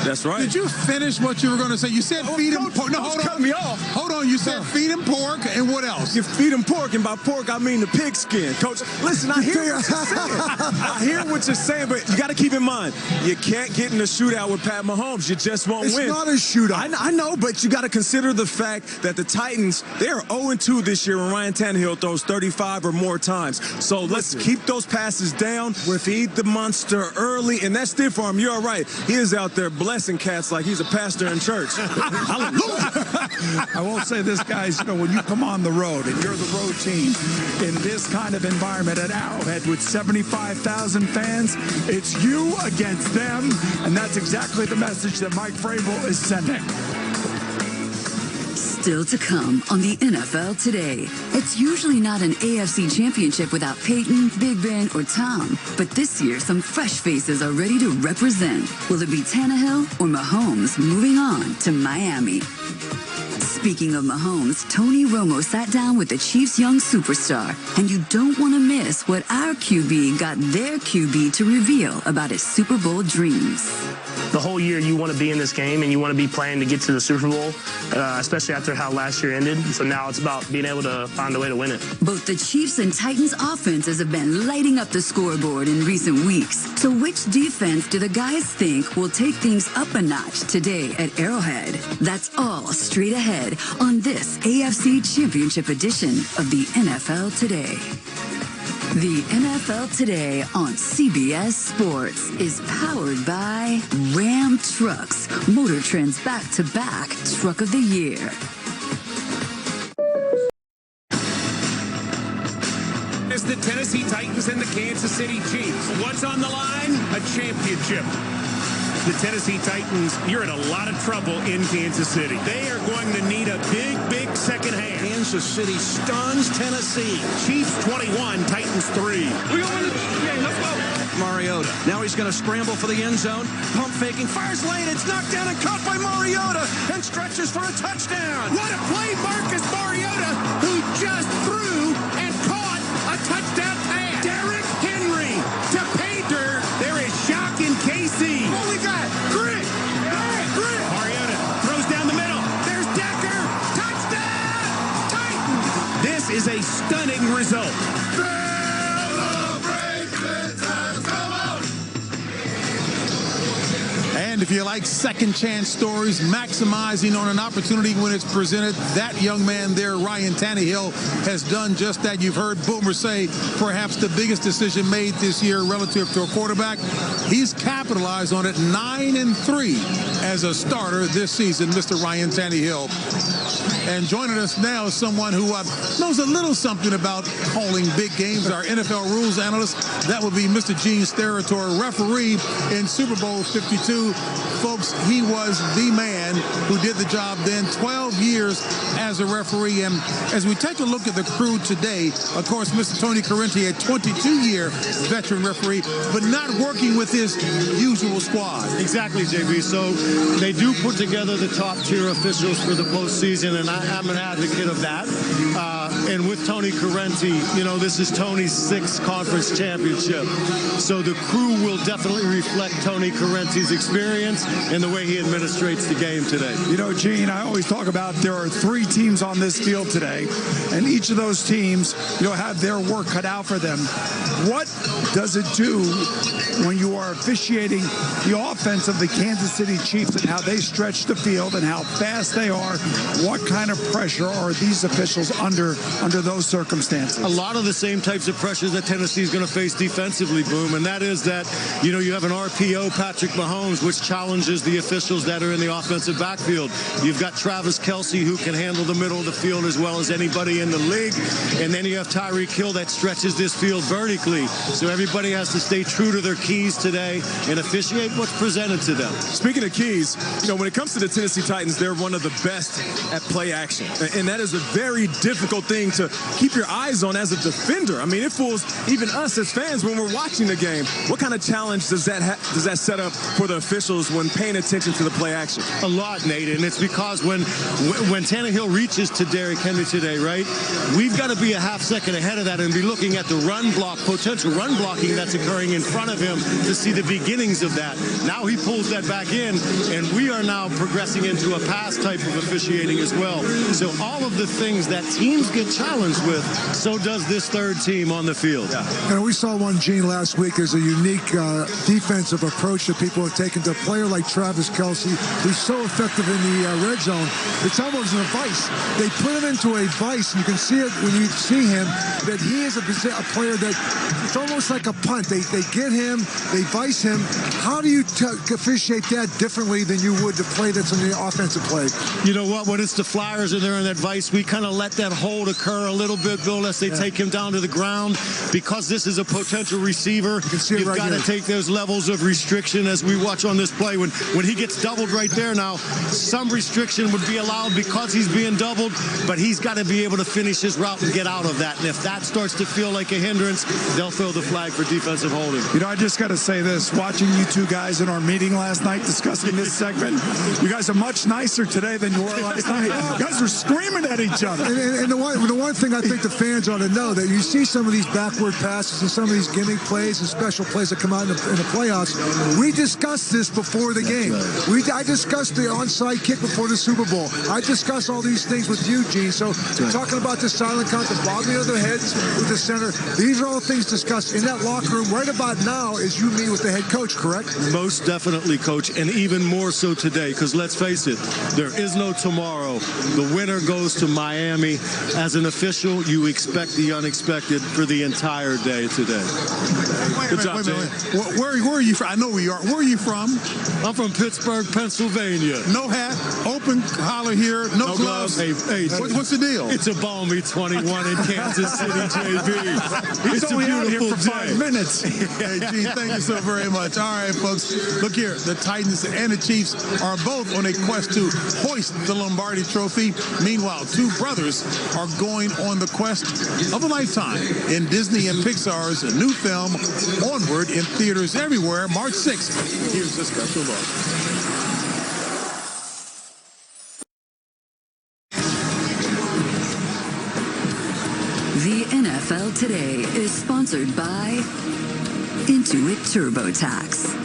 That's right. Did you finish what you were going to say? You said feed him pork. No, hold on. Me off. Hold on. You said feed him pork, and what else? You feed him pork, and by pork I mean the pigskin. Coach, listen, I hear what you're saying. I hear what you're saying, but you got to keep in mind, you can't get in a shootout with Pat Mahomes. You just won't win. It's not a shootout. I know, but you got to consider the fact that the Titans, they're 0-2 this year when Ryan Tannehill throws 35 or more times. So let's keep those passes down, feed the monster early, and that stiff arm, you're right. He is out there blazing blessing cats like he's a pastor in church. I will say this, guys, you know, when you come on the road and you're the road team in this kind of environment at Arrowhead with 75,000 fans, it's you against them, and that's exactly the message that Mike Vrabel is sending. Still to come on the NFL Today. It's usually not an AFC Championship without Peyton, Big Ben, or Tom. But this year, some fresh faces are ready to represent. Will it be Tannehill or Mahomes moving on to Miami? Speaking of Mahomes, Tony Romo sat down with the Chiefs' young superstar. And you don't want to miss what our QB got their QB to reveal about his Super Bowl dreams. The whole year you want to be in this game and you want to be playing to get to the Super Bowl, especially after how last year ended. So now it's about being able to find a way to win it. Both the Chiefs and Titans offenses have been lighting up the scoreboard in recent weeks. So which defense do the guys think will take things up a notch today at Arrowhead? That's all straight ahead on this AFC Championship edition of the NFL Today. The NFL Today on CBS Sports is powered by Ram Trucks, Motor Trend's back-to-back Truck of the Year. It's the Tennessee Titans and the Kansas City Chiefs. What's on the line? A championship. The Tennessee Titans, you're in a lot of trouble in Kansas City. They are going to need a big, big second half. Kansas City stuns Tennessee. Chiefs 21, Titans 3. We're going to win the game. Let's go. Mariota. Now he's going to scramble for the end zone. Pump faking. Fires lane. It's knocked down and caught by Mariota and stretches for a touchdown. What a play, Marcus Mariota, who just threw and caught a touchdown pass. Derrick Henry to pay dirt. There is shock in KC. What we got? Grit. Mariota throws down the middle. There's Decker. Touchdown. Titans. This is a stunning result. And if you like second chance stories, maximizing on an opportunity when it's presented, that young man there, Ryan Tannehill, has done just that. You've heard Boomer say perhaps the biggest decision made this year relative to a quarterback. He's capitalized on it 9-3 as a starter this season, Mr. Ryan Tannehill. And joining us now is someone who knows a little something about calling big games, our NFL rules analyst. That would be Mr. Gene Steratore, referee in Super Bowl 52. Folks, he was the man who did the job then, 12 years as a referee. And as we take a look at the crew today, of course, Mr. Tony Corrente, a 22-year veteran referee, but not working with his usual squad. Exactly, JB. So they do put together the top-tier officials for the postseason, and I'm an advocate of that. And with Tony Corrente, you know, this is Tony's 6th conference championship. So the crew will definitely reflect Tony Corrente's experience and the way he administrates the game today. You know, Gene, I always talk about there are 3 teams on this field today, and each of those teams, you know, have their work cut out for them. What does it do when you are officiating the offense of the Kansas City Chiefs and how they stretch the field and how fast they are? What kind of pressure are these officials under those circumstances? A lot of the same types of pressures that Tennessee is going to face defensively, Boom, and that is that, you know, you have an RPO, Patrick Mahomes, which challenges the officials that are in the offensive backfield. You've got Travis Kelce, who can handle the middle of the field as well as anybody in the league, and then you have Tyreek Hill that stretches this field vertically. So everybody has to stay true to their keys today and officiate what's presented to them. Speaking of keys, you know, when it comes to the Tennessee Titans, they're one of the best at play action. And that is a very difficult thing to keep your eyes on as a defender. I mean, it fools even us as fans when we're watching the game. What kind of challenge does that set up for the officials when paying attention to the play action? A lot, Nate, and it's because when Tannehill reaches to Derrick Henry today, right, we've got to be a half second ahead of that and be looking at the run block, potential run blocking that's occurring in front of him to see the beginnings of that. Now he pulls that back in, and we are now progressing into a pass type of officiating as well. So all of the things that teams get challenged with, so does this third team on the field. Yeah. And we saw one, Gene, last week. There's a unique defensive approach that people have taken to a player like Travis Kelce, who's so effective in the red zone. It's almost a vice. They put him into a vice. You can see it when you see him, that he is a player that it's almost like a punt. They get him, they vice him. How do you officiate that differently than you would the play that's in the offensive play? You know what? When it's the Flyers and they're in that vice, we kind of let that hold occur a little bit, Bill, unless they take him down to the ground. Because this is a potential receiver, you've got to take those levels of restriction as we watch on this play. When he gets doubled right there now, some restriction would be allowed because he's being doubled, but he's got to be able to finish his route and get out of that. And if that starts to feel like a hindrance, they'll throw the flag for defensive holding. You know, I just got to say this. Watching you two guys in our meeting last night discussing this segment, you guys are much nicer today than you were last night. You guys are screaming at each other. And the one thing I think the fans ought to know, that you see some of these backward passes and some of these gimmick plays and special plays that come out in the playoffs. We discussed this before the game. I discussed the onside kick before the Super Bowl. I discussed all these things with you, Gene. So talking about the silent count, the bobbing of the heads with the center, these are all things discussed in that locker room right about now as you meet with the head coach, correct? Most definitely, Coach, and even more so today, because let's face it, there is no tomorrow. The winner goes to Miami. As an official, you expect the unexpected for the entire day today. Good job, Jay. Where are you from? I know where you are. Where are you from? I'm from Pittsburgh, Pennsylvania. No hat, open collar here, no gloves. Hey, what's the deal? It's a balmy 21 in Kansas City, JB. He's It's a only out here beautiful for 5 minutes. Hey, Gene, thank you so very much. All right, folks, look here. The Titans and the Chiefs are both on a quest to hoist the Lombardi Trophy. Meanwhile, two brothers are going on the quest of a lifetime in Disney and Pixar's new film, Onward, in theaters everywhere, March 6th. Here's a special look. The NFL Today is sponsored by Intuit TurboTax.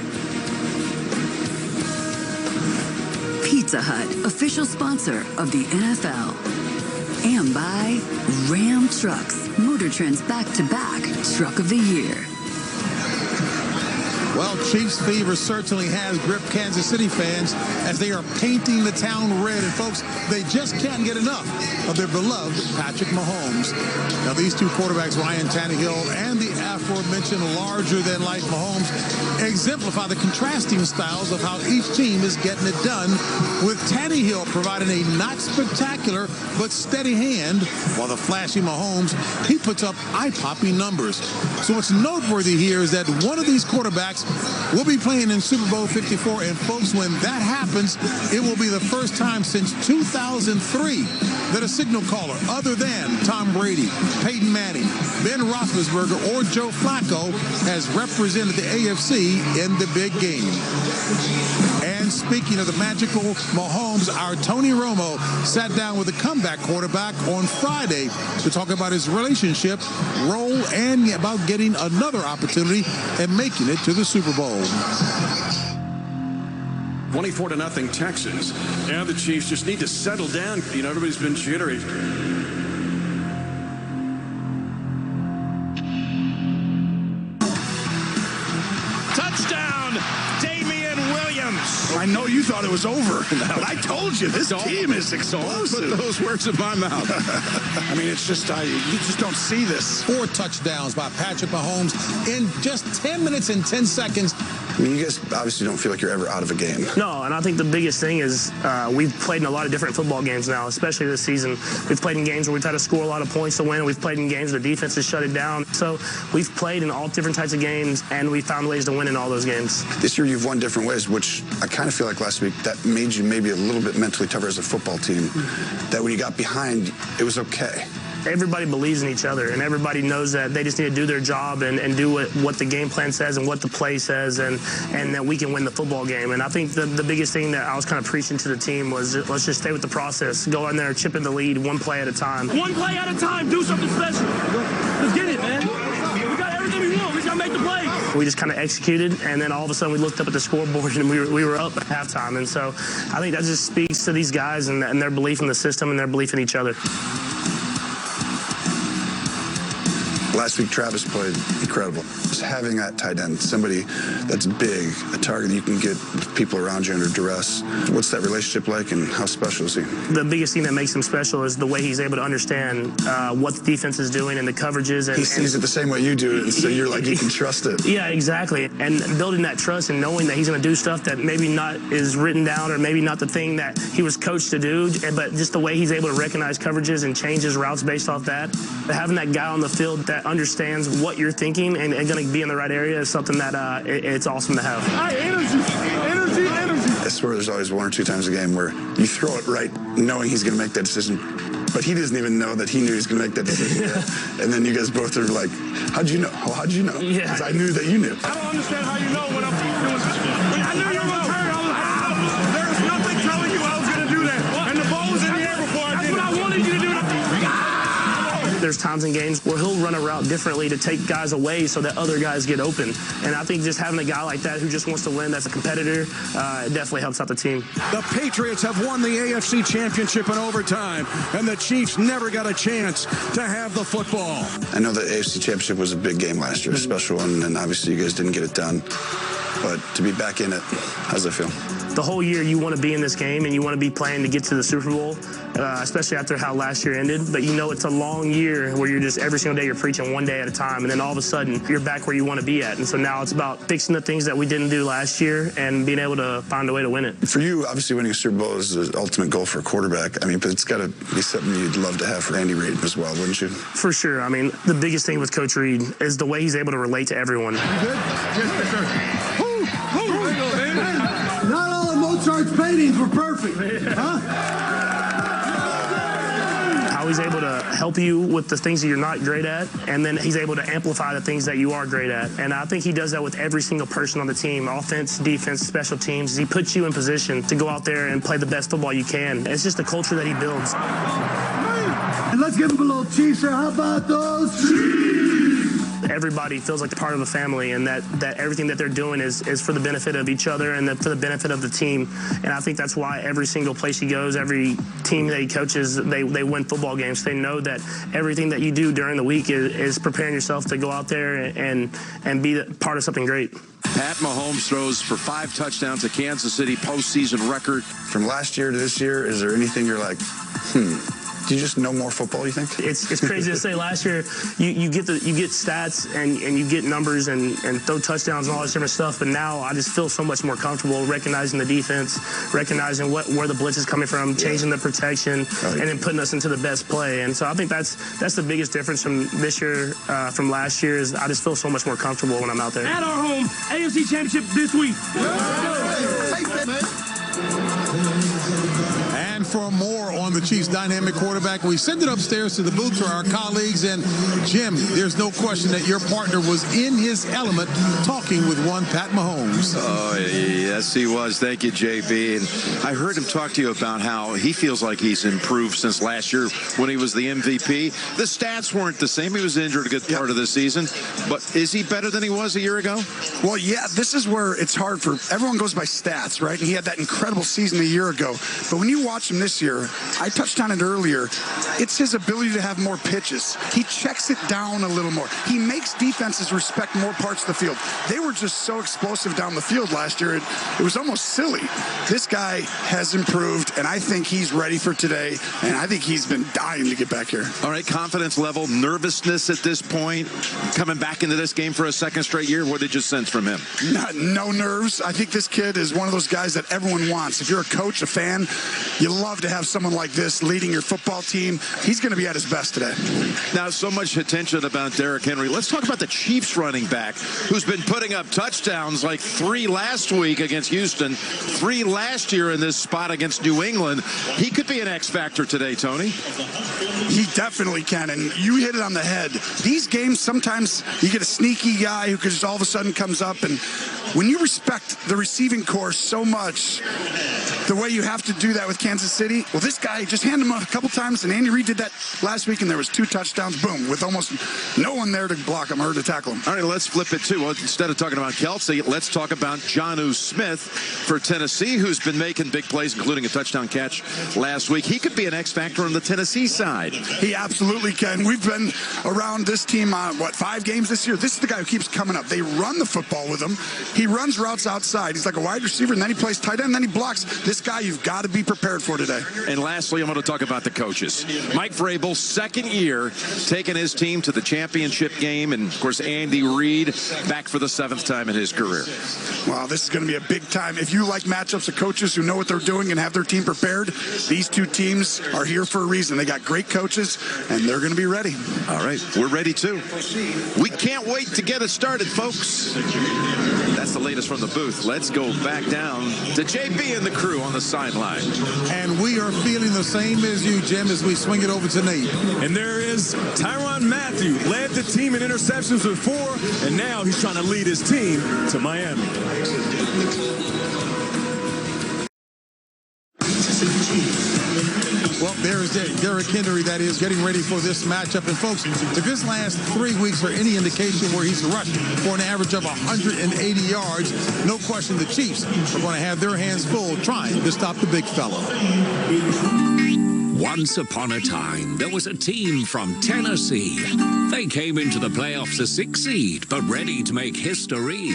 Pizza Hut, official sponsor of the NFL. And by Ram Trucks, Motor Trend's back-to-back Truck of the Year. Well, Chiefs fever certainly has gripped Kansas City fans as they are painting the town red. And, folks, they just can't get enough of their beloved Patrick Mahomes. Now, these two quarterbacks, Ryan Tannehill and the aforementioned larger-than-life Mahomes, exemplify the contrasting styles of how each team is getting it done, with Tannehill providing a not spectacular but steady hand, while the flashy Mahomes, he puts up eye-popping numbers. So what's noteworthy here is that one of these quarterbacks will be playing in Super Bowl 54, and folks, when that happens, it will be the first time since 2003 that a signal caller other than Tom Brady, Peyton Manning, Ben Roethlisberger, or Joe Flacco has represented the AFC in the big game. And speaking of the magical Mahomes, our Tony Romo sat down with the comeback quarterback on Friday to talk about his relationship, role, and about getting another opportunity and making it to the Super Bowl. 24-0 Texans. Now the Chiefs just need to settle down. You know, everybody's been jittery. Touchdown, Damian Williams. I know you thought it was over, but I told you, this team is explosive. Put those words in my mouth. I mean, it's just, you just don't see this. 4 touchdowns by Patrick Mahomes in just 10 minutes and 10 seconds. I mean, you guys obviously don't feel like you're ever out of a game. No, and I think the biggest thing is we've played in a lot of different football games now, especially this season. We've played in games where we've had to score a lot of points to win, and we've played in games where the defense has shut it down. So we've played in all different types of games, and we found ways to win in all those games. This year you've won different ways, which I kind of feel like last week that made you maybe a little bit mentally tougher as a football team, that when you got behind, it was okay. Everybody believes in each other, and everybody knows that they just need to do their job and do what the game plan says and what the play says, and that we can win the football game. And I think the biggest thing that I was kind of preaching to the team was, let's just stay with the process. Go in there, chip in the lead, one play at a time. One play at a time, do something special. Let's get it, man. We got everything we want. We just got to make the play. We just kind of executed, and then all of a sudden we looked up at the scoreboard and we were up at halftime. And so I think that just speaks to these guys and their belief in the system and their belief in each other. Last week, Travis played incredible. Just having that tight end, somebody that's big, a target that you can get people around you under duress. What's that relationship like, and how special is he? The biggest thing that makes him special is the way he's able to understand what the defense is doing and the coverages. And, he sees it the same way you do, and so you're like, you can trust it. Yeah, exactly. And building that trust and knowing that he's going to do stuff that maybe not is written down or maybe not the thing that he was coached to do, but just the way he's able to recognize coverages and change his routes based off that. Having that guy on the field that understands what you're thinking and going to be in the right area is something that it's awesome to have. Energy. I swear there's always 1 or 2 times a game where you throw it right knowing he's going to make that decision, but he doesn't even know that he knew he was going to make that decision yet. And then you guys both are like, how'd you know? Well, how'd you know? Yeah. Because I knew that you knew. I don't understand how you know what I'm doing. I knew you were going to turn. There's nothing telling you I was going to do that. And the ball was in the air before I did it. That's what I wanted you to do. There's times in games where he'll run a route differently to take guys away so that other guys get open. And I think just having a guy like that who just wants to win, that's a competitor, it definitely helps out the team. The Patriots have won the AFC Championship in overtime, and the Chiefs never got a chance to have the football. I know the AFC Championship was a big game last year, a special one, and obviously you guys didn't get it done. But to be back in it, how does it feel? The whole year you want to be in this game and you want to be playing to get to the Super Bowl, especially after how last year ended. But you know it's a long year where you're just every single day you're preaching one day at a time, and then all of a sudden you're back where you want to be at. And so now it's about fixing the things that we didn't do last year and being able to find a way to win it. For you, obviously winning a Super Bowl is the ultimate goal for a quarterback. I mean, but it's got to be something you'd love to have for Andy Reid as well, wouldn't you? For sure. I mean, the biggest thing with Coach Reid is the way he's able to relate to everyone. You good? Yes, sir. Not all of Mozart's paintings were perfect, huh? How he's able to help you with the things that you're not great at, and then he's able to amplify the things that you are great at. And I think he does that with every single person on the team, offense, defense, special teams. He puts you in position to go out there and play the best football you can. It's just the culture that he builds. And let's give him a little cheese here. How about those cheese? Everybody feels like they're part of a family, and that everything that they're doing is for the benefit of each other and for the benefit of the team. And I think that's why every single place he goes, every team that he coaches, they win football games. They know that everything that you do during the week is preparing yourself to go out there and be part of something great. Pat Mahomes throws for 5 touchdowns, a Kansas City postseason record. From last year to this year, is there anything you're like, do you just know more football, you think? It's crazy to say. Last year, you get stats and you get numbers and throw touchdowns and all this different stuff. But now I just feel so much more comfortable recognizing the defense, recognizing where the blitz is coming from, changing the protection, and then putting us into the best play. And so I think that's the biggest difference from this year, from last year, is I just feel so much more comfortable when I'm out there. At our home, AFC Championship this week. And for more on the Chiefs' dynamic quarterback, we send it upstairs to the booth to our colleagues. And Jim, there's no question that your partner was in his element talking with one Pat Mahomes. Oh, yes, he was. Thank you, JB. And I heard him talk to you about how he feels like he's improved since last year when he was the MVP. The stats weren't the same. He was injured a good part of the season. But is he better than he was a year ago? Well, yeah, this is where it's hard for everyone goes by stats, right? And he had that incredible season a year ago. But when you watch him this year, I touched on it earlier, it's his ability to have more pitches. He checks it down a little more. He makes defenses respect more parts of the field. They were just so explosive down the field last year. It was almost silly. This guy has improved, and I think he's ready for today, and I think he's been dying to get back here. All right, confidence level, nervousness at this point, coming back into this game for a second straight year. What did you sense from him? No nerves. I think this kid is one of those guys that everyone wants. If you're a coach, a fan, you love to have someone like this leading your football team. He's going to be at his best today. Now, so much attention about Derrick Henry. Let's talk about the Chiefs running back, who's been putting up touchdowns, like 3 last week against Houston, 3 last year in this spot against New England. He could be an X factor today, Tony. He definitely can, and you hit it on the head. These games, sometimes you get a sneaky guy who just all of a sudden comes up, and when you respect the receiving corps so much, the way you have to do that with Kansas City. Well, this guy just handed him a couple times, and Andy Reid did that last week, and there was 2 touchdowns, boom, with almost no one there to block him or to tackle him. All right, let's flip it too. Well, instead of talking about Kelce, let's talk about Jonnu Smith for Tennessee, who's been making big plays, including a touchdown catch last week. He could be an X factor on the Tennessee side. He absolutely can. We've been around this team, 5 games this year. This is the guy who keeps coming up. They run the football with him. He runs routes outside. He's like a wide receiver, and then he plays tight end, and then he blocks. This guy you've got to be prepared for today. And lastly, I'm going to talk about the coaches. Mike Vrabel, second year, taking his team to the championship game, and of course Andy Reid back for the 7th time in his career. Wow, this is going to be a big time. If you like matchups of coaches who know what they're doing and have their team prepared, these 2 teams are here for a reason. They got great coaches, and they're going to be ready. All right, we're ready too. We can't wait to get it started, folks. That's the latest from the booth. Let's go back down to JB and the crew on the sideline. And we are feeling the same as you, Jim, as we swing it over to Nate. And there is Tyrann Mathieu, led the team in interceptions with 4, and now he's trying to lead his team to Miami. Well, there is Derrick Henry, that is, getting ready for this matchup. And, folks, if his last 3 weeks are any indication where he's rushed for an average of 180 yards, no question the Chiefs are going to have their hands full trying to stop the big fella. Once upon a time, there was a team from Tennessee. They came into the playoffs a 6 seed, but ready to make history.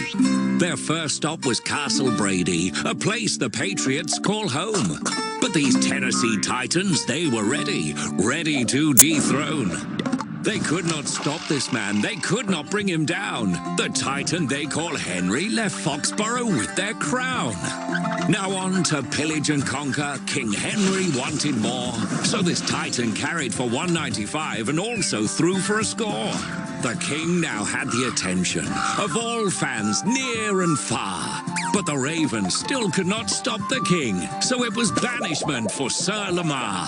Their first stop was Castle Brady, a place the Patriots call home. But these Tennessee Titans, they were ready to dethrone. They could not stop this man. They could not bring him down. The Titan they call Henry left Foxborough with their crown. Now on to pillage and conquer. King Henry wanted more. So this Titan carried for 195 and also threw for a score. The king now had the attention of all fans near and far. But the Ravens still could not stop the king. So it was banishment for Sir Lamar.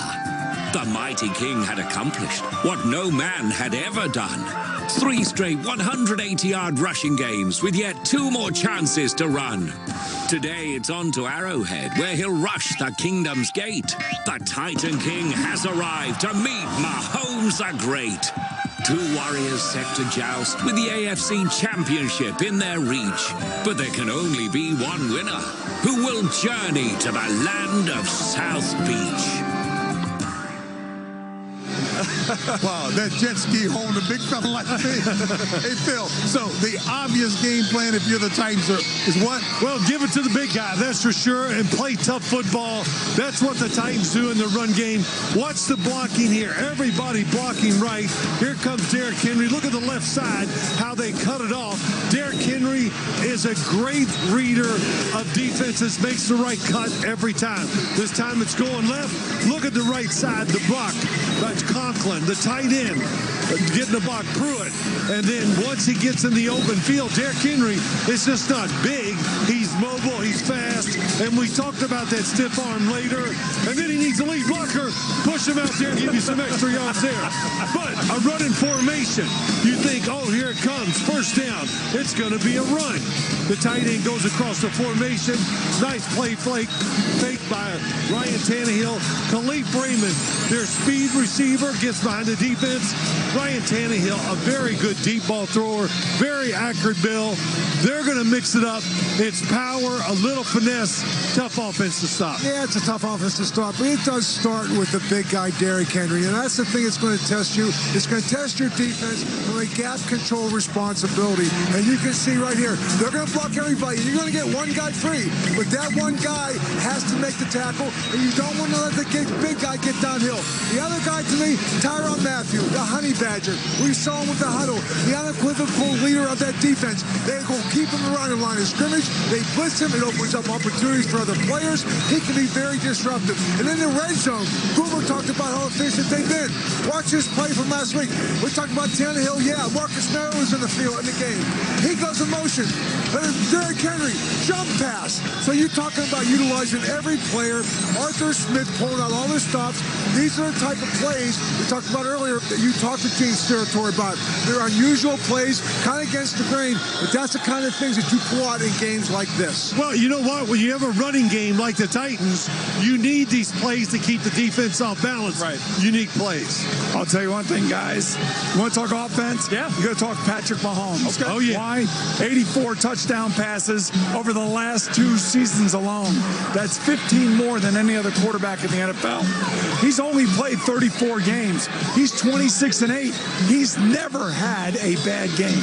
The mighty king had accomplished what no man had ever done. 3 straight 180-yard rushing games with yet 2 more chances to run. Today it's on to Arrowhead, where he'll rush the kingdom's gate. The Titan King has arrived to meet Mahomes the Great. 2 warriors set to joust with the AFC Championship in their reach. But there can only be one winner, who will journey to the land of South Beach. Wow, that jet ski home, the big fella like me. Hey, Phil, so the obvious game plan if you're the Titans is what? Well, give it to the big guy, that's for sure, and play tough football. That's what the Titans do in the run game. Watch the blocking here. Everybody blocking right. Here comes Derrick Henry. Look at the left side, how they cut it off. Derrick Henry is a great reader of defenses, makes the right cut every time. This time it's going left. Look at the right side, the block. That's Conklin, the tight end, getting the block, Pruitt. And then once he gets in the open field, Derrick Henry is just not big. He's mobile, he's fast, and we talked about that stiff arm later. And then he needs a lead blocker. Push him out there and give you some extra yards there. But a running formation, you think, oh, here it comes, first down. It's going to be a run. The tight end goes across the formation. Nice play fake by Ryan Tannehill. Khalif Raymond, their speed receiver, gets behind the defense. Ryan Tannehill, a very good deep ball thrower, very accurate bill. They're going to mix it up. It's power, a little finesse, tough offense to stop. Yeah, it's a tough offense to stop, but it does start with the big guy, Derrick Henry, and that's the thing it's going to test you. It's going to test your defense from a gap control responsibility, and you can see right here, they're going to block everybody. You're going to get one guy free, but that one guy has to make the tackle, and you don't want to let the big guy get downhill. The other guy to me, Tyrann Mathieu, the honey badger. We saw him with the huddle, the unequivocal leader of that defense. They go keep him around the line of scrimmage. They blitz him. It opens up opportunities for other players. He can be very disruptive. And in the red zone, Boomer talked about how efficient they've been. Watch this play from last week. We talked about Tannehill. Yeah, Marcus Mariota was in the field in the game. He goes in motion. Derrick Henry, jump pass. So you're talking about utilizing every player. Arthur Smith pulling out all the stops. These are the type of plays we talked about earlier. you talk to James territory about. They're unusual plays, kind of against the grain, but that's the kind of things that you pull out in games like this. Well, you know what? When you have a running game like the Titans, you need these plays to keep the defense off balance. Right. Unique plays. I'll tell you one thing, guys. You want to talk offense? Yeah. You got to talk Patrick Mahomes. Okay. Oh, yeah. Why? 84 touchdown passes over the last 2 seasons alone. That's 15 more than any other quarterback in the NFL. He's only played 34 games. He's 26-8. He's never had a bad game.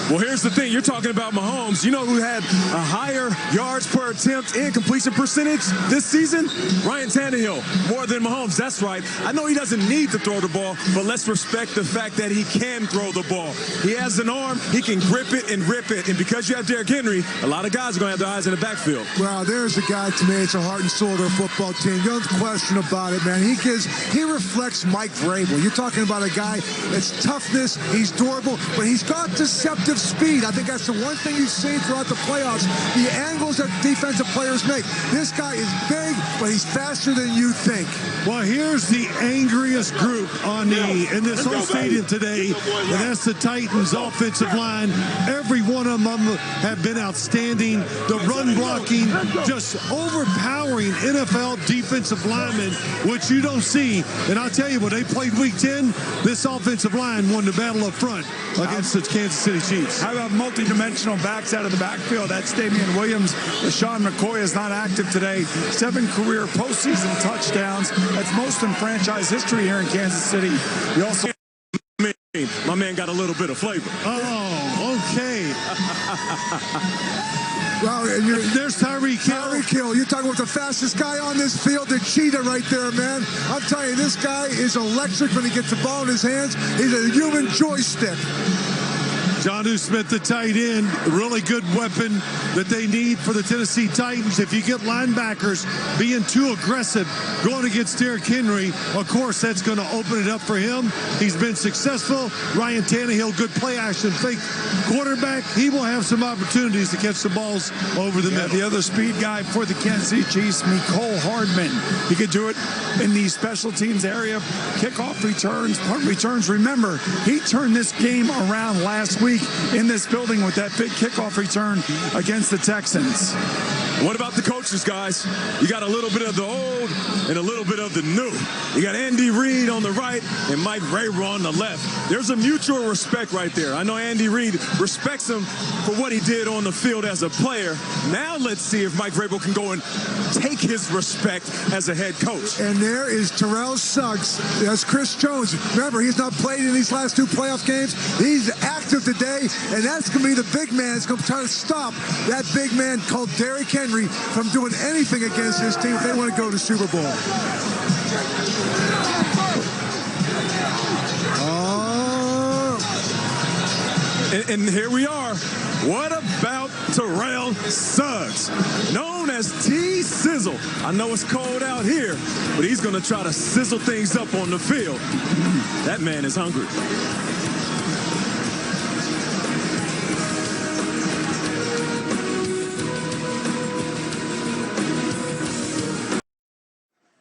Well, here's the thing. You're talking about Mahomes. You know who had a higher yards per attempt and completion percentage this season? Ryan Tannehill, more than Mahomes. That's right. I know he doesn't need to throw the ball, but let's respect the fact that he can throw the ball. He has an arm. He can grip it and rip it. And because you have Derrick Henry, a lot of guys are going to have their eyes in the backfield. Well, there's a guy, to me, it's a heart and soul of their football team. No question about it, man. He reflects Mike Vrabel. You're talking about a guy that's toughness. He's durable, but he's got deceptive speed. I think that's the one thing you've seen throughout the playoffs, the angles that defensive players make. This guy is big, but he's faster than you think. Well, here's the angriest group in this whole stadium today, and that's the Titans offensive line. Every one of them have been outstanding. The run blocking, just overpowering NFL defensive linemen, which you don't see. And I'll tell you, when they played Week 10, this offensive line won the battle up front against the Kansas City Chiefs. How about multi-dimensional backs out of the backfield? That's Damian Williams. LaShawn McCoy is not active today. 7 career postseason touchdowns. That's most in franchise history here in Kansas City. You also... My man got a little bit of flavor. Oh, okay. Well, there's Tyreek Hill. Tyreek Hill. You're talking about the fastest guy on this field, the cheetah right there, man. I'm telling you, this guy is electric when he gets the ball in his hands. He's a human joystick. Jonnu Smith, the tight end, really good weapon that they need for the Tennessee Titans. If you get linebackers being too aggressive going against Derrick Henry, of course, that's going to open it up for him. He's been successful. Ryan Tannehill, good play action fake quarterback. He will have some opportunities to catch the balls over the middle. The other speed guy for the Kansas City Chiefs, Mecole Hardman. He could do it in the special teams area, kickoff returns, punt returns. Remember, he turned this game around last week in this building with that big kickoff return against the Texans. What about the coaches, guys? You got a little bit of the old and a little bit of the new. You got Andy Reid on the right and Mike Vrabel on the left. There's a mutual respect right there. I know Andy Reid respects him for what he did on the field as a player. Now let's see if Mike Vrabel can go and take his respect as a head coach. And there is Terrell Suggs. That's Chris Jones. Remember, he's not played in these last 2 playoff games. He's active today, and that's going to be the big man that's going to try to stop that big man called Derrick Henry from doing anything against his team if they want to go to Super Bowl. And here we are. What about Terrell Suggs, known as T-Sizzle? I know it's cold out here, but he's going to try to sizzle things up on the field. That man is hungry.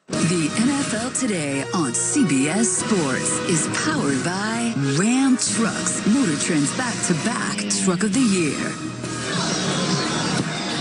The NFL Today on CBS Sports is powered by Ram Trucks, Motor Trend's back-to-back Truck of the Year.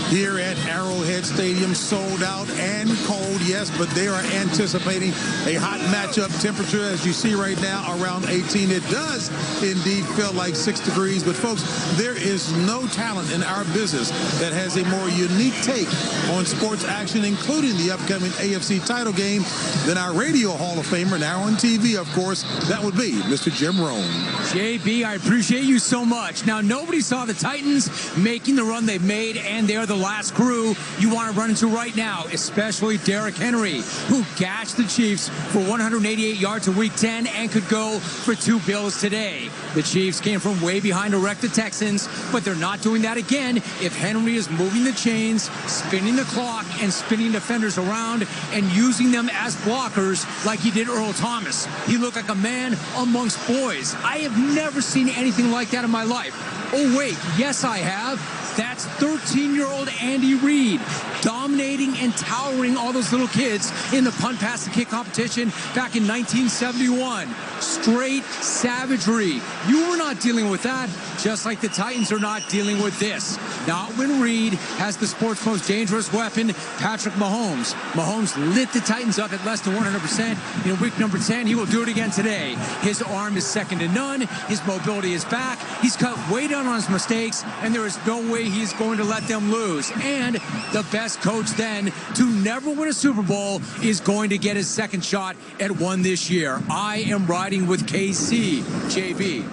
Here at Arrowhead Stadium, sold out and cold, yes, but they are anticipating a hot matchup. Temperature, as you see right now, around 18. It does indeed feel like 6 degrees, but folks, there is no talent in our business that has a more unique take on sports action, including the upcoming AFC title game, than our radio Hall of Famer, now on TV, of course. That would be Mr. Jim Rome. JB, I appreciate you so much. Now, nobody saw the Titans making the run they've made, and they're the last crew you want to run into right now, especially Derrick Henry, who gashed the Chiefs for 188 yards in Week 10 and could go for 2 bills today. The Chiefs came from way behind to wreck the Texans, but they're not doing that again if Henry is moving the chains, spinning the clock, and spinning defenders around and using them as blockers like he did Earl Thomas. He looked like a man amongst boys. I have never seen anything like that in my life. Oh, wait, yes, I have. That's 13-year-old Andy Reid. dominating and towering all those little kids in the punt, pass, and kick competition back in 1971. Straight savagery. You were not dealing with that, just like the Titans are not dealing with this. Not when Reed has the sport's most dangerous weapon, Patrick Mahomes. Mahomes lit the Titans up at less than 100% in week number 10. He will do it again today. His arm is second to none. His mobility is back. He's cut way down on his mistakes, and there is no way he's going to let them lose. And the best coach then to never win a Super Bowl is going to get his second shot at one this year. I am riding with KC, JB.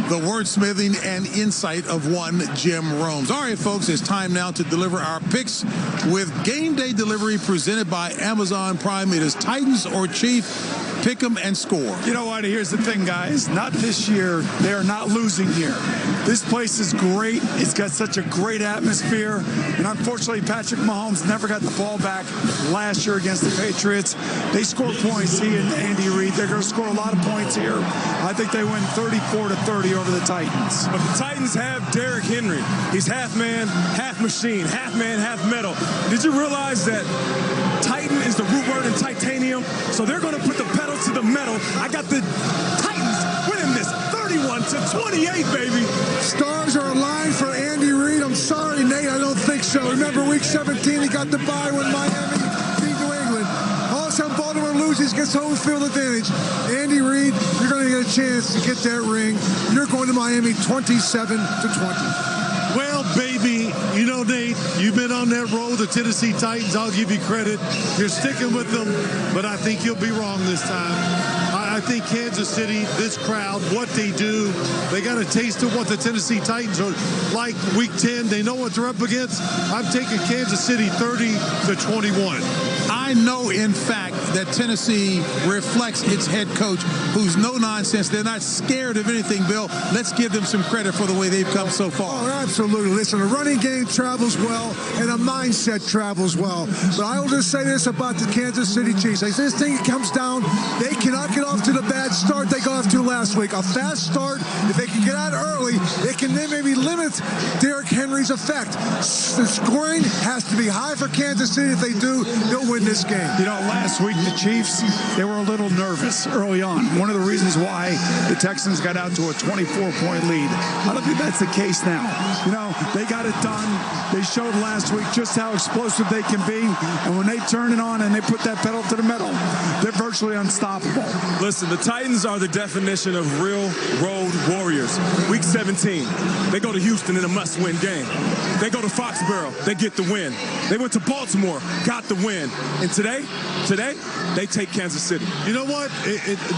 The wordsmithing and insight of one Jim Romes. All right, folks, it's time now to deliver our picks with game day delivery presented by Amazon Prime. It is Titans or Chiefs. Pick 'em and score. You know what? Here's the thing, guys. Not this year. They are not losing here. This place is great. It's got such a great atmosphere. And unfortunately, Patrick Mahomes never got the ball back last year against the Patriots. They scored points, he and Andy Reid. They're going to score a lot of points here. I think they win 34-30 over the Titans. But the Titans have Derrick Henry. He's half man, half machine, half man, half metal. Did you realize that Titan is the root word in titanium? So they're going to put the pedal to the metal. I got the Titans winning this 31-28, baby. Stars are aligned for Andy Reid. I'm sorry, Nate, I don't think so. Remember week 17, he got the bye when Miami beat New England. All of a sudden, Baltimore loses, gets home field advantage. Andy Reid, you're going to get a chance to get that ring. You're going to Miami 27-20. Well, baby, you know, Nate, you've been on that road, the Tennessee Titans. I'll give you credit. You're sticking with them, but I think you'll be wrong this time. I think Kansas City, this crowd, what they do, they got a taste of what the Tennessee Titans are like week 10. They know what they're up against. I'm taking Kansas City 30-21. I know, in fact, that Tennessee reflects its head coach, who's no nonsense. They're not scared of anything, Bill. Let's give them some credit for the way they've come so far. Oh, absolutely. Listen, a running game travels well, and a mindset travels well. But I will just say this about the Kansas City Chiefs. As this thing comes down, they cannot get off to the bad start they got off to last week. A fast start, if they can get out early, it can then maybe limit Derrick Henry's effect. The scoring has to be high for Kansas City. If they do, they'll win this game. You know, last week the Chiefs, they were a little nervous early on. One of the reasons why the Texans got out to a 24-point lead. I don't think that's the case now. You know, they got it done. They showed last week just how explosive they can be. And when they turn it on and they put that pedal to the metal, they're virtually unstoppable. Listen, the Titans are the definition of real road warriors. Week 17, they go to Houston in a must-win game. They go to Foxborough, they get the win. They went to Baltimore, got the win. And today, they take Kansas City. You know what,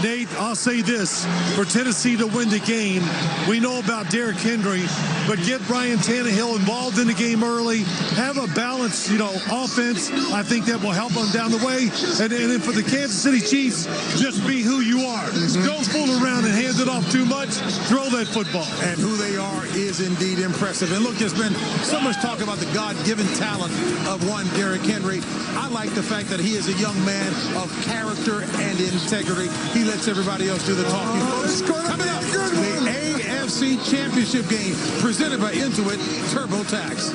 Nate, I'll say this. For Tennessee to win the game, we know about Derrick Henry, but get Ryan Tannehill involved in the game early. Have a balanced, offense. I think that will help them down the way. And then for the Kansas City Chiefs, just be who you are. Don't fool around and hand it off too much. Throw that football. And who they are is indeed impressive. And look, there's been so much talk about the God-given talent of one Derrick Henry. I like the fact that he is a young man of character and integrity. He lets everybody else do the talking. Coming up, the AFC Championship game presented by Intuit TurboTax.